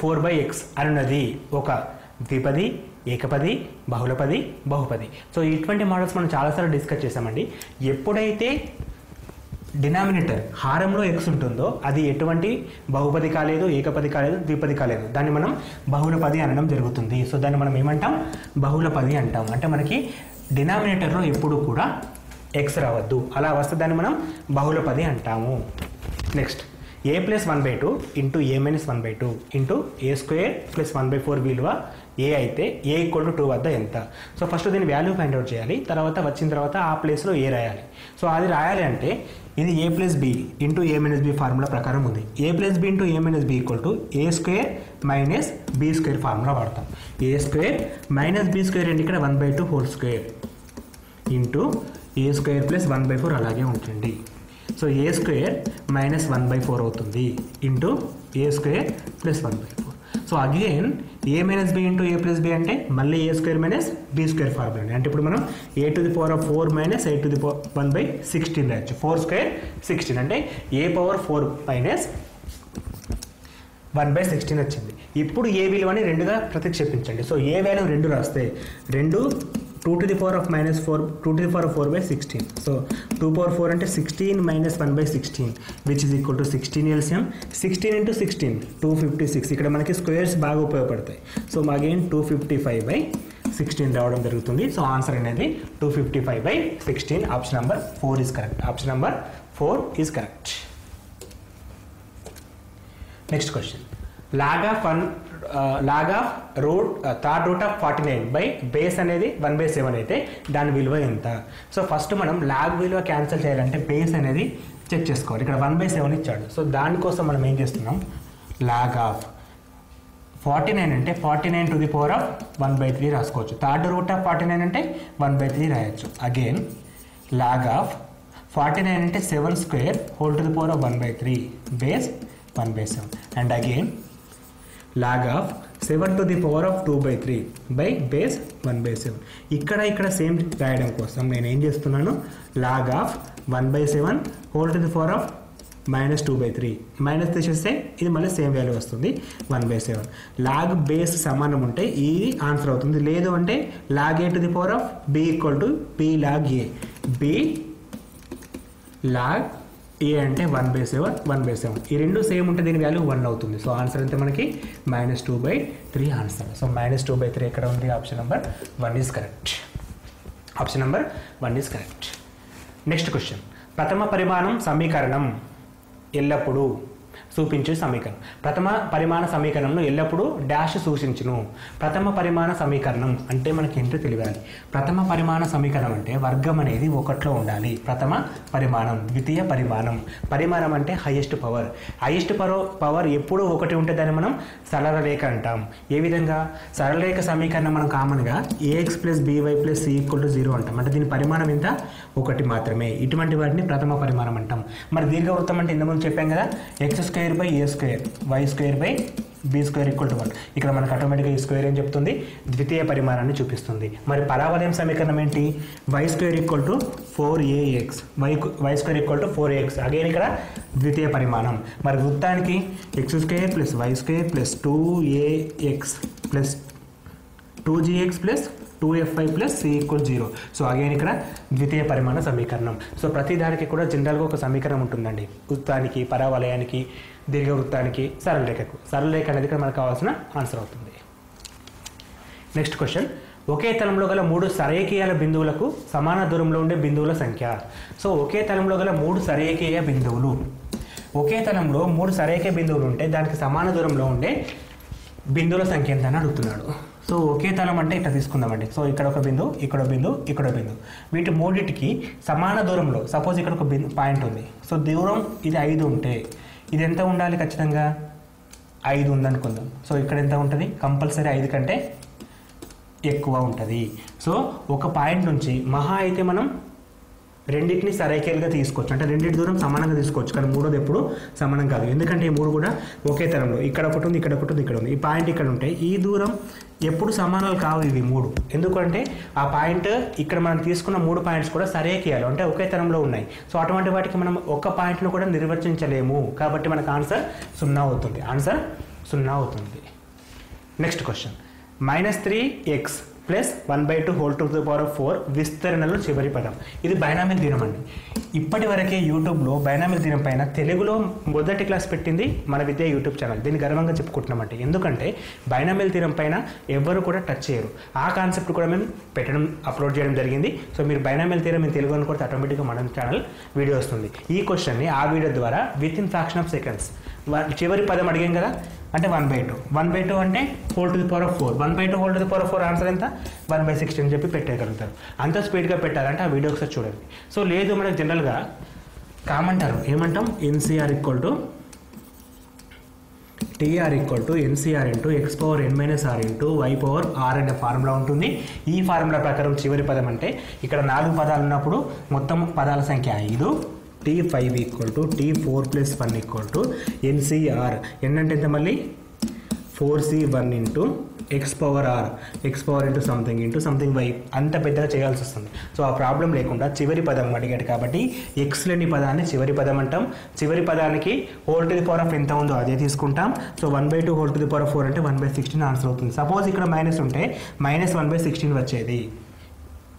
4/x అనున్నది ఒక ద్విపది, ఏకపది, బహుళపది, బహుపది. సో ఇటువంటి మోడల్స్ మనం చాలాసార్లు డిస్కస్ చేసామండి. ఎప్పుడైతే డినామినేటర్ హారంలో ఎక్స్ ఉంటుందో అది ఎటువంటి బహుపది కాలేదు, ఏకపది కాలేదు, ద్విపది కాలేదు, దాన్ని మనం బహుళపది అనడం జరుగుతుంది. సో దాన్ని మనం ఏమంటాం? బహుళపది అంటాం. అంటే మనకి డినామినేటర్లో ఎప్పుడు కూడా ఎక్స్ రావద్దు, అలా వస్తే దాన్ని మనం బహుళపది అంటాము. Next. a + 1/2 into a - 1/2 into a² + 1/4 విలువ a అయితే a = 2 వద్ద ఎంత? సో ఫస్ట్ దీని వాల్యూ ఫైండ్ అవుట్ చేయాలి, తర్వాత వచ్చిన తర్వాత ఆ ప్లేస్లో a రాయాలి. సో అది రాయాలి అంటే ఇది a + b into a - b formula ప్రకారం ఉంది. a + b into a - b = a² - b² formula వాడతాం. a² - b² అంటే ఇక్కడ 1/2 హోల్ స్క్వేర్ ఇంటూ a² + 1/4 అలాగే ఉంటుంది. సో a² - 1/4 అవుతుంది into a² + 1/4. So again a - b into a + b అంటే మళ్ళీ a² - b² ఫార్ములా అండి. అంటే ఇప్పుడు మనం a⁴ - a⁴1/16 రాయొచ్చు. 4² 16 అంటే a⁴ - 1/16 వచ్చింది. ఇప్పుడు ఏ విలువని 2గా ప్రతిక్షేపించండి. సో ఏ వాల్యూ 2 రాస్తే 2 2 to the power of minus 4, 2 to the power of 4 by 16. So 2 power 4 అంటే 16 minus 1 by 16 which is equal to 16 LCM. 16 into 16 256. ఇక్కడ మనకి స్క్వేర్స్ బాగా ఉపయోగపడతాయి. సో అగైన్ 255 by 16 రావడం జరుగుతుంది. సో ఆన్సర్ అనేది 255 by 16. Option number 4 is correct. Option number 4 is correct. Next question. Log of third root of 49 by base అనేది 1/7 అయితే దాని విలువ ఎంత? సో ఫస్ట్ మనం లాగ్ విలువ క్యాన్సిల్ చేయాలంటే బేస్ అనేది చెక్ చేసుకోవాలి. ఇక్కడ 1/7 ఇచ్చాడు. సో దానికోసం మనం ఏం చేస్తున్నాం, లాగ్ ఆఫ్ 49 అంటే 49 to the power of 1/3 రాసుకోవచ్చు. థర్డ్ రూట్ ఆఫ్ 49 అంటే 1/3 రాయొచ్చు. అగైన్ లాగ్ ఆఫ్ 49 అంటే 7 square whole to the power of 1/3 base 1/7 and again log of 7 to the power of 2/3 by base 1/7. ఇక్కడ సేమ్ రాయడం కోసం నేను ఏం చేస్తున్నాను, log of 1/7 whole to the power of -2/3 minus తీసేస్తే ఇది మళ్ళీ సేమ్ వాల్యూ వస్తుంది 1/7. లాగ్ బేస్ సమానం ఉంటే ఈ ఆన్సర్ అవుతుంది. లేదు అంటే log A to the power of B equal to B log A. B log A అంటే 1/7 ఈ రెండు సేమ్ ఉంటే దీని వాల్యూ 1 అవుతుంది. సో ఆన్సర్ అంటే మనకి -2/3 ఆన్సర్. సో -2/3 ఎక్కడ ఉంది? Option number 1 is correct. Option number 1 is correct. Next question. ప్రథమ పరిమాణం సమీకరణం ఎల్లప్పుడూ సూచించే సమీకరణం. ప్రథమ పరిమాణ సమీకరణంను ఎల్లప్పుడూ డాష్ సూచించును. ప్రథమ పరిమాణ సమీకరణం అంటే మనకి ఏంటో తెలియాలి. ప్రథమ పరిమాణ సమీకరణం అంటే వర్గం అనేది 1లో ఉండాలి. ప్రథమ పరిమాణం, ద్వితీయ పరిమాణం. పరిమాణం అంటే హైయెస్ట్ పవర్. హైయెస్ట్ పవర్ ఎప్పుడూ 1 ఉంటే దాన్ని మనం సరళ రేఖ అంటాం. ఏ విధంగా? సరళ రేఖ సమీకరణం మనం కామన్గా ax + by + c = 0 అంటాం. అంటే దీని పరిమాణం ఎంత? 1 మాత్రమే. ఇటువంటి వాటిని ప్రథమ పరిమాణం అంటాం. మరి దీర్ఘవృత్తం అంటే ఇంతకుముందు చెప్పాం కదా, x² by a square y² by b² = 1. ఇక్కడ మనకు ఆటోమేటిక్గా ఈ స్క్వేర్ ఏం చెప్తుంది? ద్వితీయ పరిమాణాన్ని చూపిస్తుంది. మరి పరావలయం సమీకరణం ఏంటి? y² = 4ax y² = 4ax. Again ఇక్కడ ద్వితీయ పరిమాణం. మరి వృత్తానికి x² + y² + 2ax + 2gx + 2fy + c = 0. So again ఇక్కడ ద్వితీయ పరిమాణ సమీకరణం. సో ప్రతి దానికి కూడా జనరల్గా ఒక సమీకరణం ఉంటుందండి. వృత్తానికి, పరావలయానికి, దీర్ఘవృత్తానికి, సరళ రేఖకు. సరళ రేఖ అనేది ఇక్కడ మనకు కావాల్సిన ఆన్సర్ అవుతుంది. Next question. ఒకే తలంలో గల 3 సరేఖీయాల బిందువులకు సమాన దూరంలో ఉండే బిందువుల సంఖ్య. సో ఒకే తలంలో గల 3 సరేఖీయ బిందువులు, ఒకే తలంలో 3 సరేఖీయ బిందువులు ఉంటే దానికి సమాన దూరంలో ఉండే బిందువుల సంఖ్య ఎంత అని అడుగుతున్నాడు. సో ఒకే తలం అంటే ఇట్లా తీసుకుందామండి. సో ఇక్కడ ఒక బిందు, ఇక్కడ బిందు, ఇక్కడ బిందు. వీటి మూడింటికి సమాన దూరంలో, సపోజ్ ఇక్కడ ఒక పాయింట్ ఉంది. సో దూరం ఇది 5 ఉంటే ఇది ఎంత ఉండాలి? ఖచ్చితంగా 5 ఉందనుకుందాం. సో ఇక్కడ ఎంత ఉంటుంది? కంపల్సరీ 5 కంటే ఎక్కువ ఉంటుంది. సో ఒక పాయింట్ నుంచి మహా అయితే మనం రెండింటిని సరైకేలుగా తీసుకోవచ్చు. అంటే రెండింటి దూరం సమానంగా తీసుకోవచ్చు. కానీ మూడోది ఎప్పుడు సమానం కాదు. ఎందుకంటే ఈ 3 కూడా ఒకే తరంలో, ఇక్కడ ఒకటి ఉంది, ఇక్కడ ఒకటి ఉంది, ఇక్కడ ఉంది. ఈ పాయింట్ ఇక్కడ ఉంటే ఈ దూరం ఎప్పుడు సమానాలు కావు ఇవి 3. ఎందుకంటే ఆ పాయింట్ ఇక్కడ మనం తీసుకున్న 3 పాయింట్స్ కూడా సరేకేయాలి, అంటే ఒకే తరంలో ఉన్నాయి. సో అటువంటి వాటికి మనం ఒక పాయింట్ను కూడా నిర్వచించలేము. కాబట్టి మనకు ఆన్సర్ 0 అవుతుంది. ఆన్సర్ 0 అవుతుంది. Next question. -3x + 1/2 whole to the power of 4 విస్తరణలో చివరి పదం. ఇది బైనామిల్ థీరం అండి. ఇప్పటి వరకే యూట్యూబ్లో బైనామిల్ థీరం పైన తెలుగులో మొదటి క్లాస్ పెట్టింది మన విద్య యూట్యూబ్ ఛానల్. దీన్ని గర్వంగా చెప్పుకుంటున్నామంటే, ఎందుకంటే బైనామిల్ థీరం పైన ఎవరు కూడా టచ్ చేయరు. ఆ కాన్సెప్ట్ కూడా మేము అప్లోడ్ చేయడం జరిగింది. సో మీరు బైనామిల్ థీరం ఇన్ తెలుగు అనుకుంటే ఆటోమేటిక్గా మన ఛానల్ వీడియో వస్తుంది. ఈ క్వశ్చన్ని ఆ వీడియో ద్వారా వితిన్ ఫ్రాక్షన్ ఆఫ్ సెకండ్స్ చివరి పదం అడిగాం కదా, అంటే 1/2. 1/2 అంటే whole to the power of 4. 1/2 whole to the power of 4 answer ఎంత? 1/16 అని చెప్పి పెట్టేయగలుగుతారు. అంత స్పీడ్గా పెట్టాలంటే ఆ వీడియో ఒకసారి చూడండి. సో లేదు మనకు జనరల్గా కామంటారు, ఏమంటాం? NCR = TR = NCR × x⁻n - r × y⁻r అనే ఫార్ములా ఉంటుంది. ఈ ఫార్ములా ప్రకారం చివరి పదం అంటే ఇక్కడ 4 పదాలు ఉన్నప్పుడు మొత్తం పదాల సంఖ్య 5. T5 = T4 + 1 = NCR. n అంటే ఎంత మళ్ళీ? 4C1 × x⁻r x⁻ something y. అంత పెద్దగా చేయాల్సి వస్తుంది. సో ఆ ప్రాబ్లం లేకుండా చివరి పదం అడిగాడు కాబట్టి ఎక్స్ లేని పదాన్ని చివరి పదం అంటాం. చివరి పదానికి whole to the power of ఎంత ఉందో అదే తీసుకుంటాం. So 1/2 whole to the power of 4 అంటే 1/16 ఆన్సర్ అవుతుంది. సపోజ్ ఇక్కడ మైనస్ ఉంటే -1/16 వచ్చేది.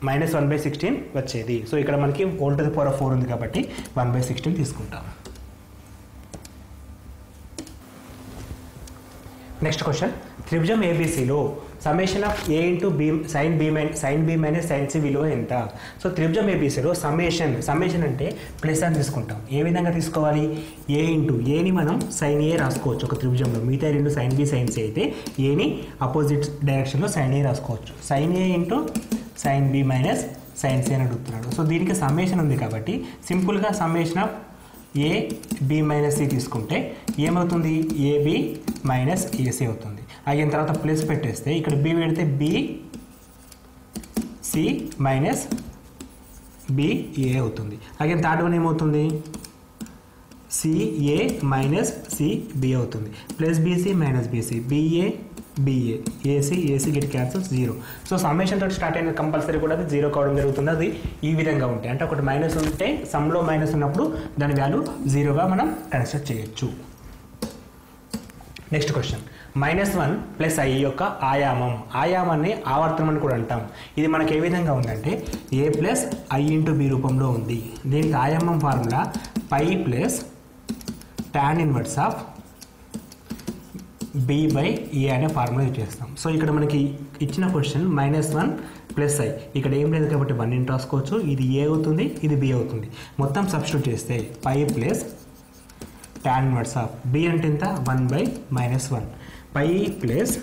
-1/16 వచ్చేది. సో ఇక్కడ మనకి whole to the power of 4 ఉంది కాబట్టి 1/16 తీసుకుంటాం. నెక్స్ట్ క్వశ్చన్, త్రిభుజం ఏబీసీలో summation of A into B sine B minus sine C విలువ ఎంత? సో త్రిభుజం ఏబీసీలో సమ్మేషన్ అంటే ప్లస్ అని తీసుకుంటాం. ఏ విధంగా తీసుకోవాలి? ఏ ఇంటూ ఏని మనం సైన్ ఏ రాసుకోవచ్చు ఒక త్రిభుజంలో, మిగతా రెండు సైన్ బి సైన్ సి అయితే ఏని అపోజిట్ డైరెక్షన్లో సైన్ ఏ రాసుకోవచ్చు. Sine A into sine B minus sine C అని అడుగుతున్నాడు. సో దీనికి సమ్మేషన్ ఉంది కాబట్టి సింపుల్గా summation of A B minus C తీసుకుంటే ఏమవుతుంది? ఏబి మైనస్ ఏసీ అవుతుంది. అయిన తర్వాత ప్లస్ పెట్టేస్తే ఇక్కడ బి పెడితే బి సి మైనస్ బిఏ అవుతుంది. అయిన థర్డ్ వన్ ఏమవుతుంది? సిఏ మైనస్ సిబి అవుతుంది. Plus BC minus BC BA BA AC get cancel 0. So summation తోటి స్టార్ట్ అయిన కంపల్సరీ కూడా అది 0 కావడం జరుగుతుంది. అది ఈ విధంగా ఉంటాయి. అంటే ఒకటి మైనస్ ఉంటే సమ్లో మైనస్ ఉన్నప్పుడు దాని వాల్యూ 0గా మనం కన్సిడర్ చేయొచ్చు. నెక్స్ట్ క్వశ్చన్, -1 ప్లస్ ఐ యొక్క ఆయామాన్ని ఆవర్తనం అని కూడా అంటాం. ఇది మనకి ఏ విధంగా ఉందంటే A plus I into B రూపంలో ఉంది. దీనికి ఆయామం formula pi plus tan inverse of B by A అనే ఫార్ములా యూజ్ చేస్తాం. సో ఇక్కడ మనకి ఇచ్చిన క్వశ్చన్ -1 ప్లస్ ఐ, ఇక్కడ ఏం లేదు కాబట్టి 1 ఇంటూ రాసుకోవచ్చు. ఇది ఏ అవుతుంది, ఇది బి అవుతుంది. మొత్తం సబ్స్టిట్యూట్ చేస్తే pi plus tan inverse of B అంటే ఎంత? 1/-1. పై ప్లస్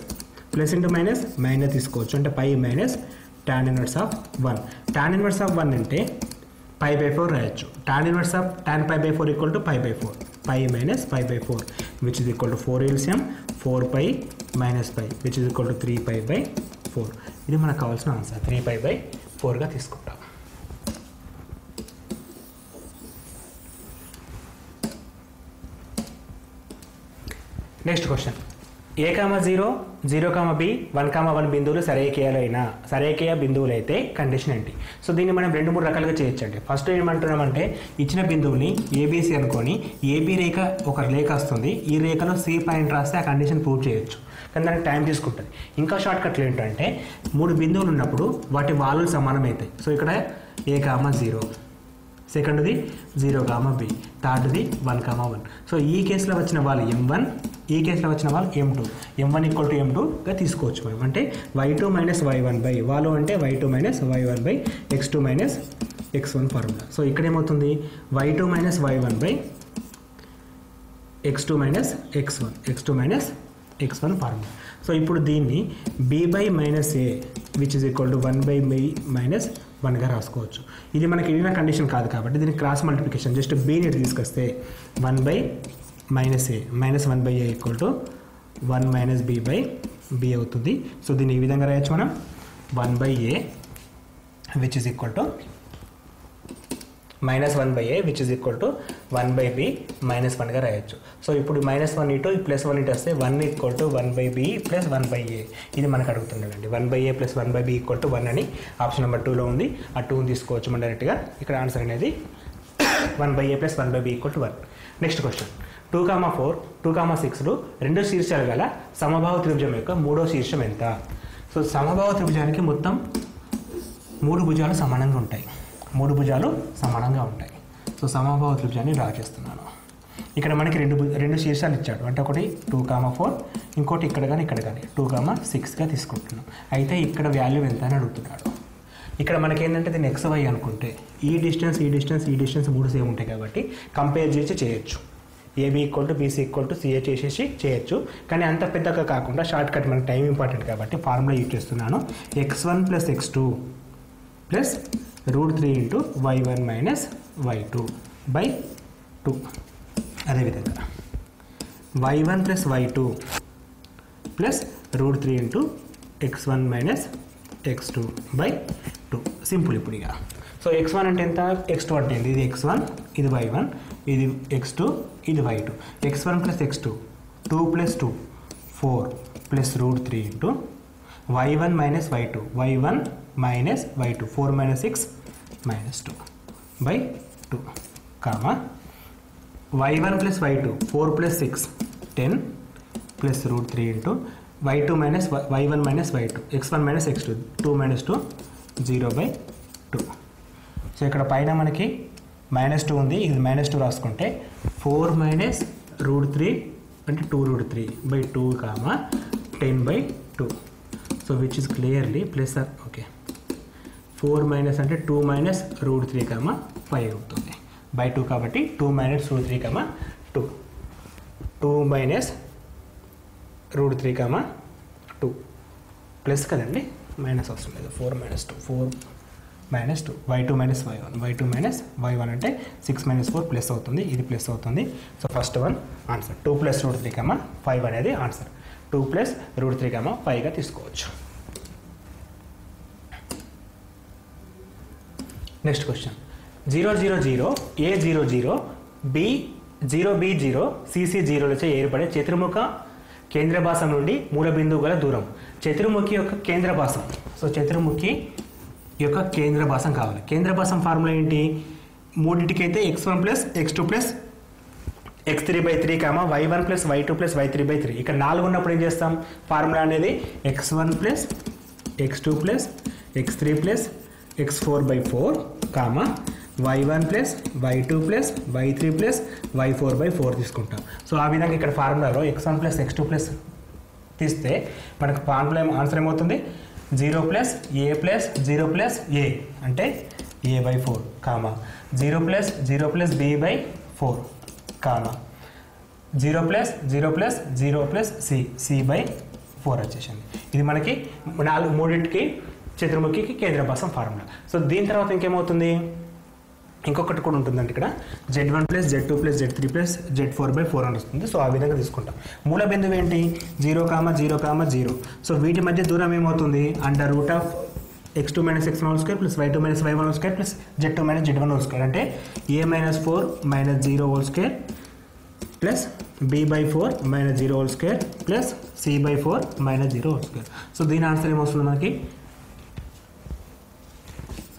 ఇంటూ మైనస్ తీసుకోవచ్చు. అంటే pi minus tan inverse of 1. tan inverse of 1 అంటే π/4 రాయొచ్చు. tan inverse of tan π/4 equal to π/4. π minus π/4 which is equal to 4 LCM 4π minus π which is equal to 3π/4. ఇది మనకు కావాల్సిన answer. 3π/4గా తీసుకుంటాం. నెక్స్ట్ క్వశ్చన్, A,0, 0,B, 1,1 బిందువులు సరేకేయ బిందువులు అయితే కండిషన్ ఏంటి? సో దీన్ని మనం 2-3 రకాలుగా చేయొచ్చండి. ఫస్ట్ ఏమంటున్నామంటే ఇచ్చిన బిందువుని ఏబీసీ అనుకొని ఏబీ రేఖ ఒక రేఖ వస్తుంది. ఈ రేఖలో సి పాయింట్ రాస్తే ఆ కండిషన్ ప్రూవ్ చేయొచ్చు. కానీ దానికి టైం తీసుకుంటుంది. ఇంకా షార్ట్ కట్లు ఏంటంటే 3 బిందువులు ఉన్నప్పుడు వాటి వాల్యూలు సమానం అవుతాయి. సో ఇక్కడ A,0, సెకండ్ది 0,B, థర్డ్ది 1,1. సో ఈ కేసులో వచ్చిన వాళ్ళు M1, ఈ కేసులో వచ్చిన వాళ్ళు M2. M1 ఈక్వల్ టు M2గా తీసుకోవచ్చు మనం. అంటే y2 మైనస్ y1 బై వాళ్ళు అంటే y2 minus y1 by x2 minus x1 formula. So ఇక్కడ ఏమవుతుంది? y2 minus y1 by x2 minus x1 formula. So ఇప్పుడు దీన్ని b by minus a which is equal to 1/b minus 1గా రాసుకోవచ్చు. ఇది మనకి ఇన్న కండిషన్ కాదు కాబట్టి దీనికి క్రాస్ మల్టిప్లికేషన్ జస్ట్ బీని తీసుకొస్తే 1/-a minus 1/a equal to 1 minus b అవుతుంది. సో దీన్ని ఈ విధంగా రాయొచ్చు మనం 1/a which is equal to minus 1/a which is equal to 1/b minus 1గా రాయొచ్చు. సో ఇప్పుడు -1 ఇటు ప్లస్ 1 ఇటు వస్తే 1 equal to 1/b plus 1/a. ఇది మనకు అడుగుతుండదండి. 1/a plus 1/b equal to 1 అని ఆప్షన్ నెంబర్ 2లో ఉంది. ఆ 2ని తీసుకోవచ్చు మనం డైరెక్ట్గా. ఇక్కడ ఆన్సర్ అనేది 1/a plus 1/b equal to 1. Next question, 2,4, 2,6లు 2 శీర్షాలు గల సమబాహు త్రిభుజం యొక్క 3వ శీర్షం ఎంత? సో సమబాహు త్రిభుజానికి మొత్తం 3 భుజాలు సమానంగా ఉంటాయి. 3 భుజాలు సమానంగా ఉంటాయి. సో సమబాహు త్రిభుజాన్ని డ్రా చేస్తున్నాను. ఇక్కడ మనకి రెండు శీర్షాలు ఇచ్చాడు. అంటే ఒకటి 2,4, ఇంకోటి ఇక్కడ కానీ 2,6గా తీసుకుంటున్నాం. అయితే ఇక్కడ వాల్యూ ఎంత అని అడుగుతున్నాడు. ఇక్కడ మనకి ఏంటంటే దీన్ని XY అనుకుంటే ఈ డిస్టెన్స్ 3 సేమ్ ఉంటాయి కాబట్టి కంపేర్ చేసి చేయొచ్చు. AB equal to BC equal to CA చేసేసి చేయొచ్చు. కానీ అంత పెద్దగా కాకుండా షార్ట్ కట్, మనకి టైం ఇంపార్టెంట్ కాబట్టి ఫార్ములా యూజ్ చేస్తున్నాను. x1 plus x2 plus √3 into y1 minus y2 by 2. అదేవిధంగా y1 plus y2 plus √3 into x1 minus x2 by 2. Simple ఇప్పుడు ఇక. సో x1 అంటే ఎంత, x2 అంటే ఎంత? ఇది x1, ఇది y1, ఇది x2, ఇది y2. x1 plus x2 2 plus 2 4 plus √3 into y1 minus y2 y1 minus y2 4 minus 6 minus 2 by 2 comma y1 plus y2 4 plus 6 10 plus √3 into y2 minus y1 minus y2 x1 minus x2 2 minus 2 0/2. So ఇక్కడ పైన మనకి -2 ఉంది, ఇది -2 రాసుకుంటే 4 - √3 అంటే 2√3/2 10/2. So which is clearly plus okay 4 అంటే 2 - √3, 5 అవుతుంది by 2 కాబట్టి 2 - √3, 2 2 - √3, 2 ప్లస్ కదండి, మైనస్ అవసరం లేదు. 4 - 2 4 - 2 y2 - y1 y2 - y1 అంటే 6 - 4 ప్లస్ అవుతుంది, ఇది ప్లస్ అవుతుంది. సో ఫస్ట్ వన్ ఆన్సర్ 2 + √3, 5 అనేది ఆన్సర్. 2 + √3, 5గా తీసుకోవచ్చు. Next question 0 0 0 a 0 0 b 0 b 0 cc 0లచే ఏర్పడే చతుర్ముఖ కేంద్ర భాసం నుండి మూల బిందువు గల దూరం. చతుర్ముఖి యొక్క కేంద్ర భాసం. సో చతుర్ముఖి యొక్క కేంద్ర భాసం కావాలి. కేంద్ర భాసం ఫార్ములా ఏంటి? మూడింటికైతే x1 + x2 + x3/3, y1 + y2 + y3/3. ఇక్కడ 4 ఉన్నప్పుడు ఏం చేస్తాం? ఫార్ములా అనేది x1 + x2 + x3 + x4/4, y1 + y2 + y3 + y4/4 తీసుకుంటాం. సో ఆ విధంగా ఇక్కడ ఫార్ములాలో x1 + x2 + తీస్తే మనకు ఫార్ములా ఆన్సర్ ఏమవుతుంది? 0 + a + 0 + a అంటే a/4, 0 + 0 + b/4, 0 + 0 + 0 + c/4 వచ్చేసింది. ఇది మనకి మూడింటికి చతుర్ముఖికి కేంద్ర భాసం ఫార్ములా. సో దీని తర్వాత ఇంకేమవుతుంది? ఇంకొకటి కూడా ఉంటుందండి ఇక్కడ, z1 + z2 + z3 + z4/4 అని వస్తుంది. సో ఆ విధంగా తీసుకుంటాం. మూల బిందువు ఏంటి? 0, 0, 0. సో వీటి మధ్య దూరం ఏమవుతుంది? √x2 - x1² + y2 - y1² + z2 - z1² అంటే a - 4 - 0² + b/4 - 0² + c/4 - 0². సో దీని ఆన్సర్ ఏమొస్తుంది మనకి?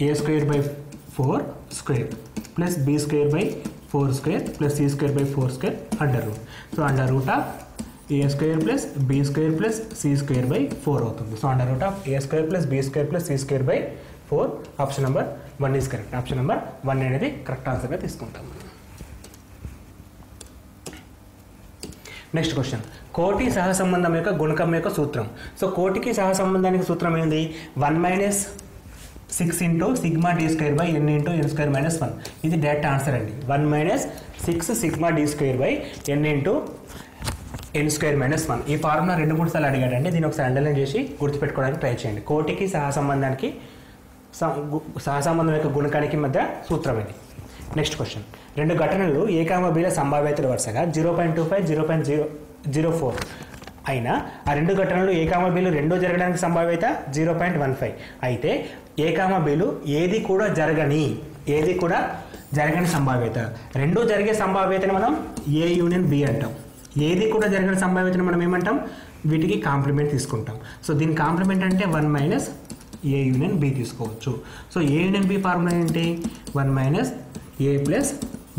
a²/4² + b²/4² + c²/4² √. So √a² + b² + c²/4 అవుతుంది. So √a² + b² + c²/4. Option number 1 is correct. Option number 1 అనేది కరెక్ట్ ఆన్సర్గా తీసుకుంటాం. నెక్స్ట్ క్వశ్చన్, కోటి సహసంబంధం యొక్క గుణకం యొక్క సూత్రం. సో కోటికి సహసంబంధానికి సూత్రం ఏంది? 1 - 6 × σd²/n × n² - 1. ఇది డైరెక్ట్ ఆన్సర్ అండి. 1 - 6 σd²/n × n² - 1. ఈ ఫార్ములా 2-3 సార్లు అడిగాడండి. దీన్ని ఒకసారి అండర్లైన్ చేసి గుర్తుపెట్టుకోవడానికి ట్రై చేయండి. కోటికి సహసంబంధానికి సహసంబంధం యొక్క గుణకానికి మధ్య సూత్రం ఇది. నెక్స్ట్ క్వశ్చన్, 2 ఘటనలు a, bల సంభావ్యతలు వరుసగా 0.25 0.004 అయినా ఆ 2 ఘటనలు a, bలు రెండో జరగడానికి సంభావ్యత 0.15. అయితే a, bలు ఏది కూడా జరగని సంభావ్యత. రెండో జరిగే సంభావ్యతని మనం a యూనియన్ b అంటాం. ఏది కూడా జరగని సంభావ్యతని మనం ఏమంటాం? వీటికి కాంప్లిమెంట్ తీసుకుంటాం. సో దీని కాంప్లిమెంట్ అంటే 1 - a యూనియన్ b తీసుకోవచ్చు. So a union b formula ఏంటి? 1 - a +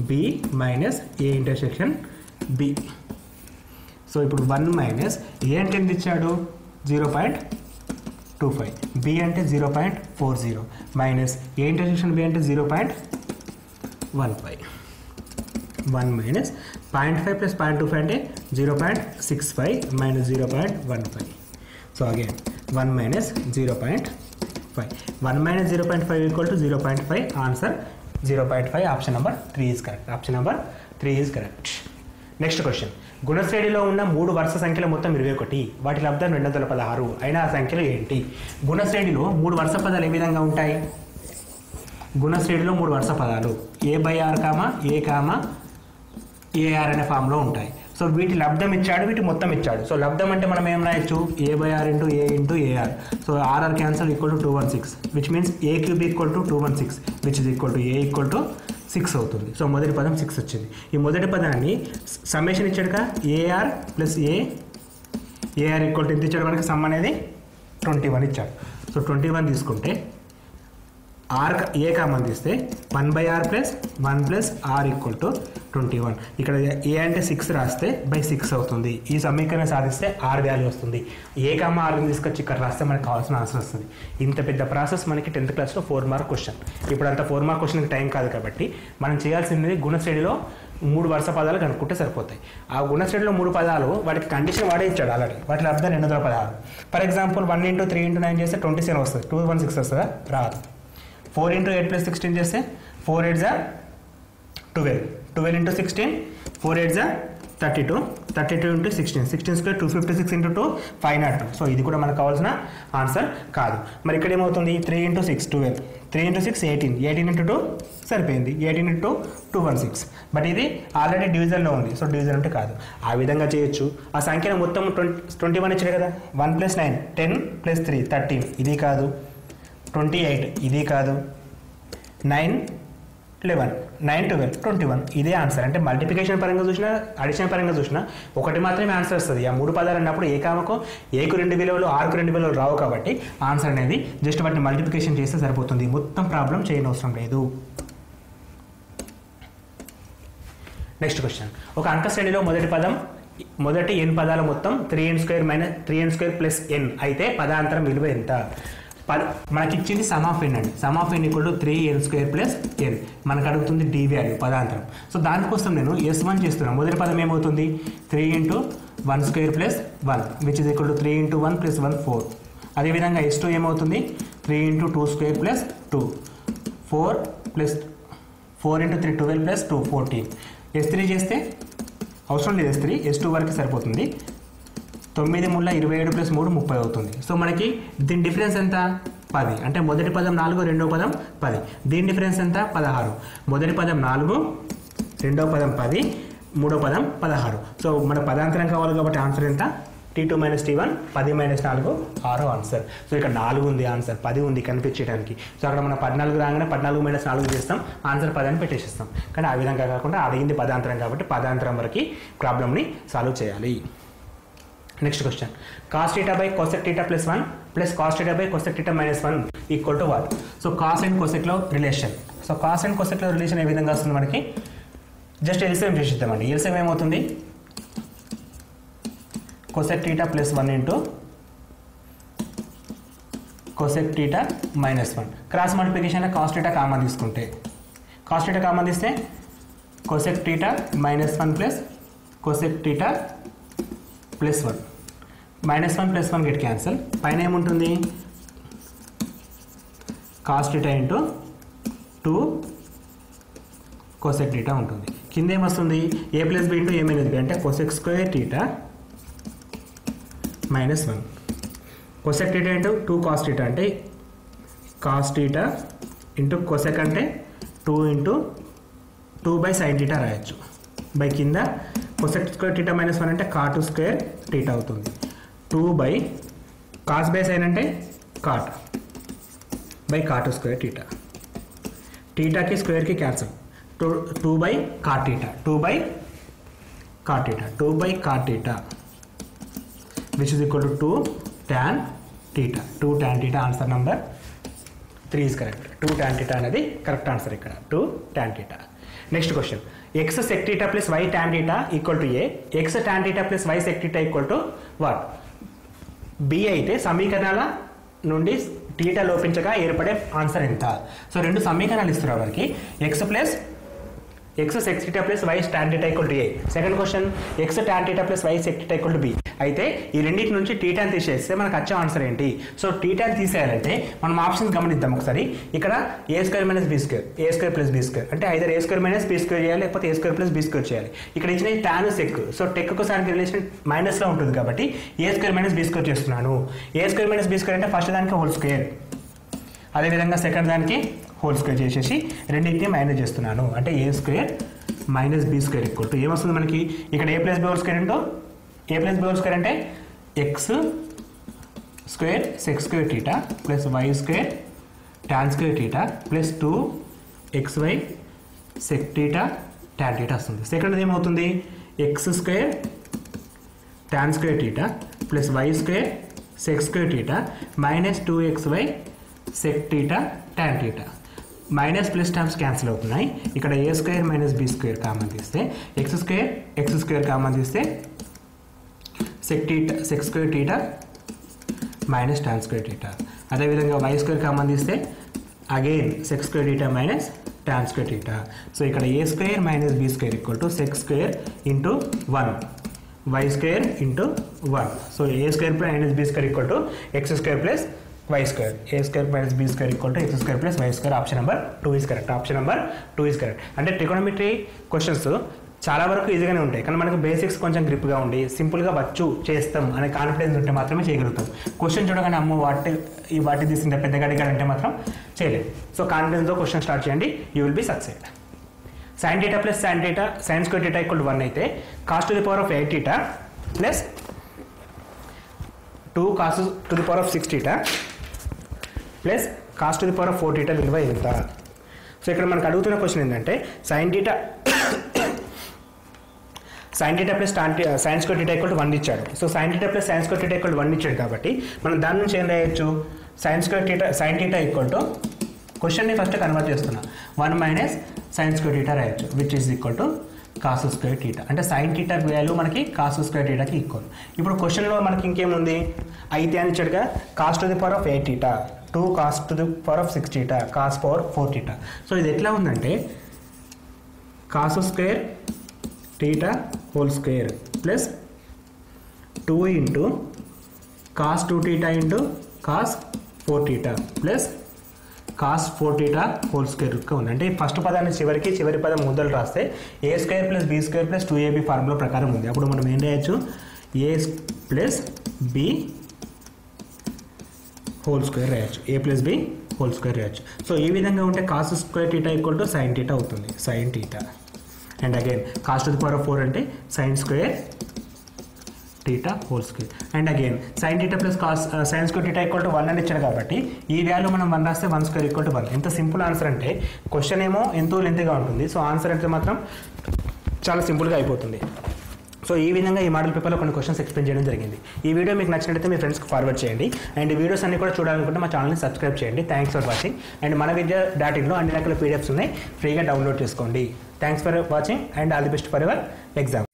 b - a intersection b. So ఇప్పుడు 1 - a అంటే ఎంత ఇచ్చాడు? 0.25, b అంటే 0.40 మైనస్ a ఇంటర్సెక్షన్ b అంటే 0.15. 1 - 0.5 + 0.25 అంటే 0.65 - 0.15. So again 1 - 0.5. 1 - 0.5 = 0.5. Answer 0.5. Option number 3 is correct. Option number 3 is correct. Next question, గుణశ్రేణిలో ఉన్న 3 వరుస సంఖ్యల మొత్తం 21, వాటి లబ్ధం 216 అయినా ఆ సంఖ్యలు ఏంటి? గుణశ్రేణిలో 3 వరుస పదాలు ఏ విధంగా ఉంటాయి? గుణశ్రేణిలో 3 వరుస పదాలు a/r, a, ar అనే ఫామ్లో ఉంటాయి. సో వీటి లబ్ధం ఇచ్చాడు, వీటి మొత్తం ఇచ్చాడు. సో లబ్ధం అంటే మనం ఏం రాయొచ్చు? a/r × a × ar. So r cancel = 216, which means a³ = 216, which is equal to a = 6 అవుతుంది. సో మొదటి పదం 6 వచ్చింది. ఈ మొదటి పదాన్ని సమ్మేషన్ ఇచ్చాడుగా, ar + a, ar ఎంత ఇచ్చాడు మనకి? సమ్ అనేది 21 ఇచ్చాడు. సో 21 తీసుకుంటే ఆర్ ఏ కామన్ తీస్తే 1/r plus 1 plus r equal to 21. ఇక్కడ ఏ అంటే 6 రాస్తే బై 6 అవుతుంది. ఈ సమీకరణం సాధిస్తే ఆర్ వాల్యూ వస్తుంది. ఏ కామ ఆర్ని తీసుకొచ్చి ఇక్కడ రాస్తే మనకు కావాల్సిన ఆన్సర్ వస్తుంది. ఇంత పెద్ద ప్రాసెస్ మనకి 10th క్లాస్లో 4 మార్క్ క్వశ్చన్. ఇప్పుడు అంత 4 మార్క్ క్వశ్చన్కి టైం కాదు కాబట్టి మనం చేయాల్సింది గుణశ్రేణిలో 3 వరుస పదాలు కనుక్కుంటే సరిపోతాయి. ఆ గుణశ్రేణిలో 3 పదాలు వాటికి కండిషన్ వాడే ఇచ్చాడు ఆల్రెడీ. వాటి అర్థం 200 పదాలు. ఫర్ ఎగ్జాంపుల్ 1 × 3 × 9 చేస్తే 27 వస్తుంది. 2 1 6 వస్తుందా? రాదు. 4 × 8 + 16 చేస్తే 4 8 12. 12 × 16 4 8 32. 32 × 16 16 square 256 × 2 502. సో ఇది కూడా మనకు కావాల్సిన ఆన్సర్ కాదు. మరి ఇక్కడ ఏమవుతుంది? 3 × 6 12. 3 × 6 18. 18 × 2 సరిపోయింది. 18 × 2 216. బట్ ఇది ఆల్రెడీ డివిజన్లో ఉంది. సో డివిజన్ అంటే కాదు. ఆ విధంగా చేయొచ్చు. ఆ సంఖ్యను మొత్తం 21 ఇచ్చారు కదా. 1 + 9 10 + 3 13. ఇది కాదు. 28 ఇది కాదు. 9 11 9 12 21. ఇదే ఆన్సర్. అంటే మల్టిప్లికేషన్ పరంగా చూసినా అడిషన్ పరంగా చూసినా ఒకటి మాత్రమే ఆన్సర్ వస్తుంది. ఆ 3 పదాలు అన్నప్పుడు ఏ కామకు ఏకు 2 విలువలు ఆరుకు 2 విలువలు రావు కాబట్టి ఆన్సర్ అనేది జస్ట్ వాటిని మల్టిప్లికేషన్ చేస్తే సరిపోతుంది. మొత్తం ప్రాబ్లం చేయనవసరం లేదు. Next question. ఒక అంక శ్రేణిలో మొదటి n పదాల మొత్తం 3n² ప్లస్ n అయితే పదాంతరం విలువ ఎంత? మనకి ఇచ్చింది సమ్ ఆఫ్ n అండి. Some of n = 3n² plus n. మనకు అడుగుతుంది d వాల్యూ పదాంతరం. సో దానికోసం నేను S1 చేస్తున్నాను. మొదటి పదం ఏమవుతుంది? 3 × 1² plus 1 which is equal to 3 × 1 plus 1 4. అదేవిధంగా S2 ఏమవుతుంది? 3 × 2² ప్లస్ 2 4 ప్లస్ 4 × 3 12 ప్లస్ 2 14. S3 చేస్తే అవసరం లేదు. S2 వరకు సరిపోతుంది. 9 × 3 27 ప్లస్ 3 30 అవుతుంది. సో మనకి దీని డిఫరెన్స్ ఎంత? 10. అంటే మొదటి పదం 4 రెండో పదం 10. దీని డిఫరెన్స్ ఎంత? 16. మొదటి పదం 4 రెండో పదం 10 మూడో పదం 16. సో మన పదాంతరం కావాలి కాబట్టి ఆన్సర్ ఎంత? T2 - T1 10 - 4 6 answer. సో ఇక్కడ 4 ఉంది ఆన్సర్, 10 ఉంది కనిపించడానికి. సో అక్కడ మనం 14 రాగానే 14 - 4 చేస్తాం, ఆన్సర్ 10 అని పెట్టేసిస్తాం. కానీ ఆ విధంగా కాకుండా అడిగింది పదాంతరం కాబట్టి పదాంతరం వరకు ప్రాబ్లమ్ని సాల్వ్ చేయాలి. Next question. cos θ by cosec θ plus 1 plus cos θ by cosec θ minus 1 equal to what? So cos and కోసెక్లో రిలేషన్. సో కాస్ అండ్ కోసెక్లో రిలేషన్ ఏ విధంగా వస్తుంది మనకి? జస్ట్ ఎల్సిఎం చేసిద్దామండి. ఎల్సిఎం ఏమవుతుంది? cosec θ plus 1 into cosec θ minus 1. Cross మల్టిప్లికేషన్లో cos θ common తీసుకుంటే cos θ కామన్ తీస్తే cosec θ minus 1 plus cosec θ plus 1. minus 1 plus 1 get cancel. పైన ఏముంటుంది? cos θ into 2 cosec θ ఉంటుంది. కింద ఏమొస్తుంది? a plus b into a minus b అంటే cosec square θ minus 1. cosec θ into 2 cos θ అంటే cos θ into cosec అంటే 2 into 2 by sin θ రాయొచ్చు. By కింద cosec square θ minus 1 అంటే cot square θ అవుతుంది. 2 by cos by sin అంటే cot by cot square θ. θకి స్క్వేర్కి cancel. 2 by cot θ 2 by cot θ 2 by cot θ which is equal to 2 tan θ. 2 tan θ answer number 3 is correct. 2 tan θ అనేది correct answer ఇక్కడ. 2 tan θ. Next question. x sec θ plus y tan θ equal to a, x tan θ plus y sec θ equal to what? b అయితే సమీకరణాల నుండి θ లోపించగా ఏర్పడే answer ఎంత? So రెండు సమీకరణాలు ఇస్తున్నారు వారికి. x sec θ plus y tan θ equal to a. Second question x tan θ plus y sec θ equal to b. అయితే ఈ రెండింటి నుంచి θని తీసేస్తే మనకు వచ్చే ఆన్సర్ ఏంటి? సో θని తీసేయాలంటే మనం ఆప్షన్స్ గమనిద్దాం ఒకసారి. ఇక్కడ a² - b², a² + b² అంటే ఐదర్ a² - b² చేయాలి, లేకపోతే a² + b² చేయాలి. ఇక్కడ ఇచ్చిన tan sec. సో టెక్కు సార్కి రిలేషన్ మైనస్లో ఉంటుంది కాబట్టి a² - b² చేస్తున్నాను. a² - b² అంటే ఫస్ట్ దానికి హోల్ స్క్వేర్, అదేవిధంగా సెకండ్ దానికి హోల్ స్క్వేర్ చేసేసి రెండింటిని మైనస్ చేస్తున్నాను. అంటే a² - b² ఈక్వల్ టు ఏమొస్తుంది మనకి? ఇక్కడ a + b² ఏంటో a + b² అంటే x² sec² θ plus y² tan² θ plus 2xy sec θ tan θ వస్తుంది. సెకండ్ ఏమవుతుంది? x² tan² θ plus y² sec² θ minus 2xy sec θ tan θ. Minus plus terms cancel అవుతున్నాయి. ఇక్కడ A square minus B square common తీస్తే X square common తీస్తే sec square theta minus tan square theta. అదేవిధంగా Y square common తీస్తే again sec square theta minus tan square theta. So ఇక్కడ A square minus B square equal to sec square into 1 Y square into 1. So A square minus B square equal to X square plus y square. A square minus B square equal to X square plus y square. Option number 2 is correct. Option number 2 is correct. అంటే trigonometry questions చాలా వరకు ఈజీగానే ఉంటాయి, కానీ మనకు basics కొంచెం గ్రిప్గా ఉండి సింపుల్గా వచ్చు చేస్తాం అనే కాన్ఫిడెన్స్ ఉంటే మాత్రమే చేయగలుగుతాం. క్వశ్చన్ చూడగానే అమ్మో వాటి తీసింటే పెద్ద గడిగా అంటే మాత్రం చేయలేదు. సో కాన్ఫిడెన్స్తో క్వశ్చన్ స్టార్ట్ చేయండి, you will be succeed. sin theta plus sin square theta equal to 1 అయితే cos to the power of 8 theta plus 2 cos to the power of 6 theta plus cos to the power of 4 theta విలువ ఎంత? So ఇక్కడ మనకు అడుగుతున్న question ఏంటంటే sin theta plus sin square theta equal to 1 ఇచ్చాడు. So sin theta plus sin square theta equal to 1 ఇచ్చాడు కాబట్టి మనం దాని నుంచి ఏం రాయొచ్చు? sin theta equal to క్వశ్చన్ని ఫస్ట్ కన్వర్ట్ చేస్తున్నా 1 మైనస్ sin square theta రాయొచ్చు, which is equal to cos square theta. అంటే sin theta వాల్యూ మనకి cos square theta కి ఈక్వల్. ఇప్పుడు క్వశ్చన్లో మనకి ఇంకేముంది? అయితే అని ఇచ్చాడుగా cos to the power of 8 theta 2 cos to the power of 6 theta cos power 4 theta. So ఇది ఎట్లా ఉందంటే cos square theta whole square plus 2 into cos 2 theta into cos 4 theta plus cos 4 theta whole square ఉంది. అంటే first పదాన్ని చివరి పదం ముందలు రాస్తే A square plus B square plus 2ab formula ప్రకారం ఉంది. అప్పుడు మనం ఏం రాయొచ్చు? A plus B whole square రాయొచ్చు, A plus B whole square రాయొచ్చు. సో ఈ విధంగా ఉంటే cos square theta equal to sin theta అవుతుంది, sin theta. And again cos to the power of 4 అంటే sin square theta whole square. And again sin theta plus cos sin square theta equal to 1 అని ఇచ్చారు కాబట్టి ఈ value మనం 1 రాస్తే 1 square equal to 1. ఎంత simple answer అంటే question ఏమో ఎంతో లెంత్గా ఉంటుంది, సో ఆన్సర్ అయితే మాత్రం చాలా సింపుల్గా అయిపోతుంది. సో ఈ విధంగా ఈ మోడల్ పేపర్లో కొన్ని క్వశ్చన్స్ ఎక్స్ప్లెయిన్ చేయడం జరిగింది. ఈ వీడియో మీకు నచ్చినట్లయితే మీ ఫ్రెండ్స్కి ఫార్వర్డ్ చేయండి. అండ్ ఈ వీడియోస్ అన్ని కూడా చూడాలనుకుంటే మా ఛానల్ని సబ్స్క్రైబ్ చేయండి. Thanks for watching. అండ్ మన విద్య.inలో అన్ని రకాల పీడిఎఫ్స్ ఉన్నాయి, ఫ్రీగా డౌన్లోడ్ చేసుకోండి. Thanks for watching and all the best for your exam.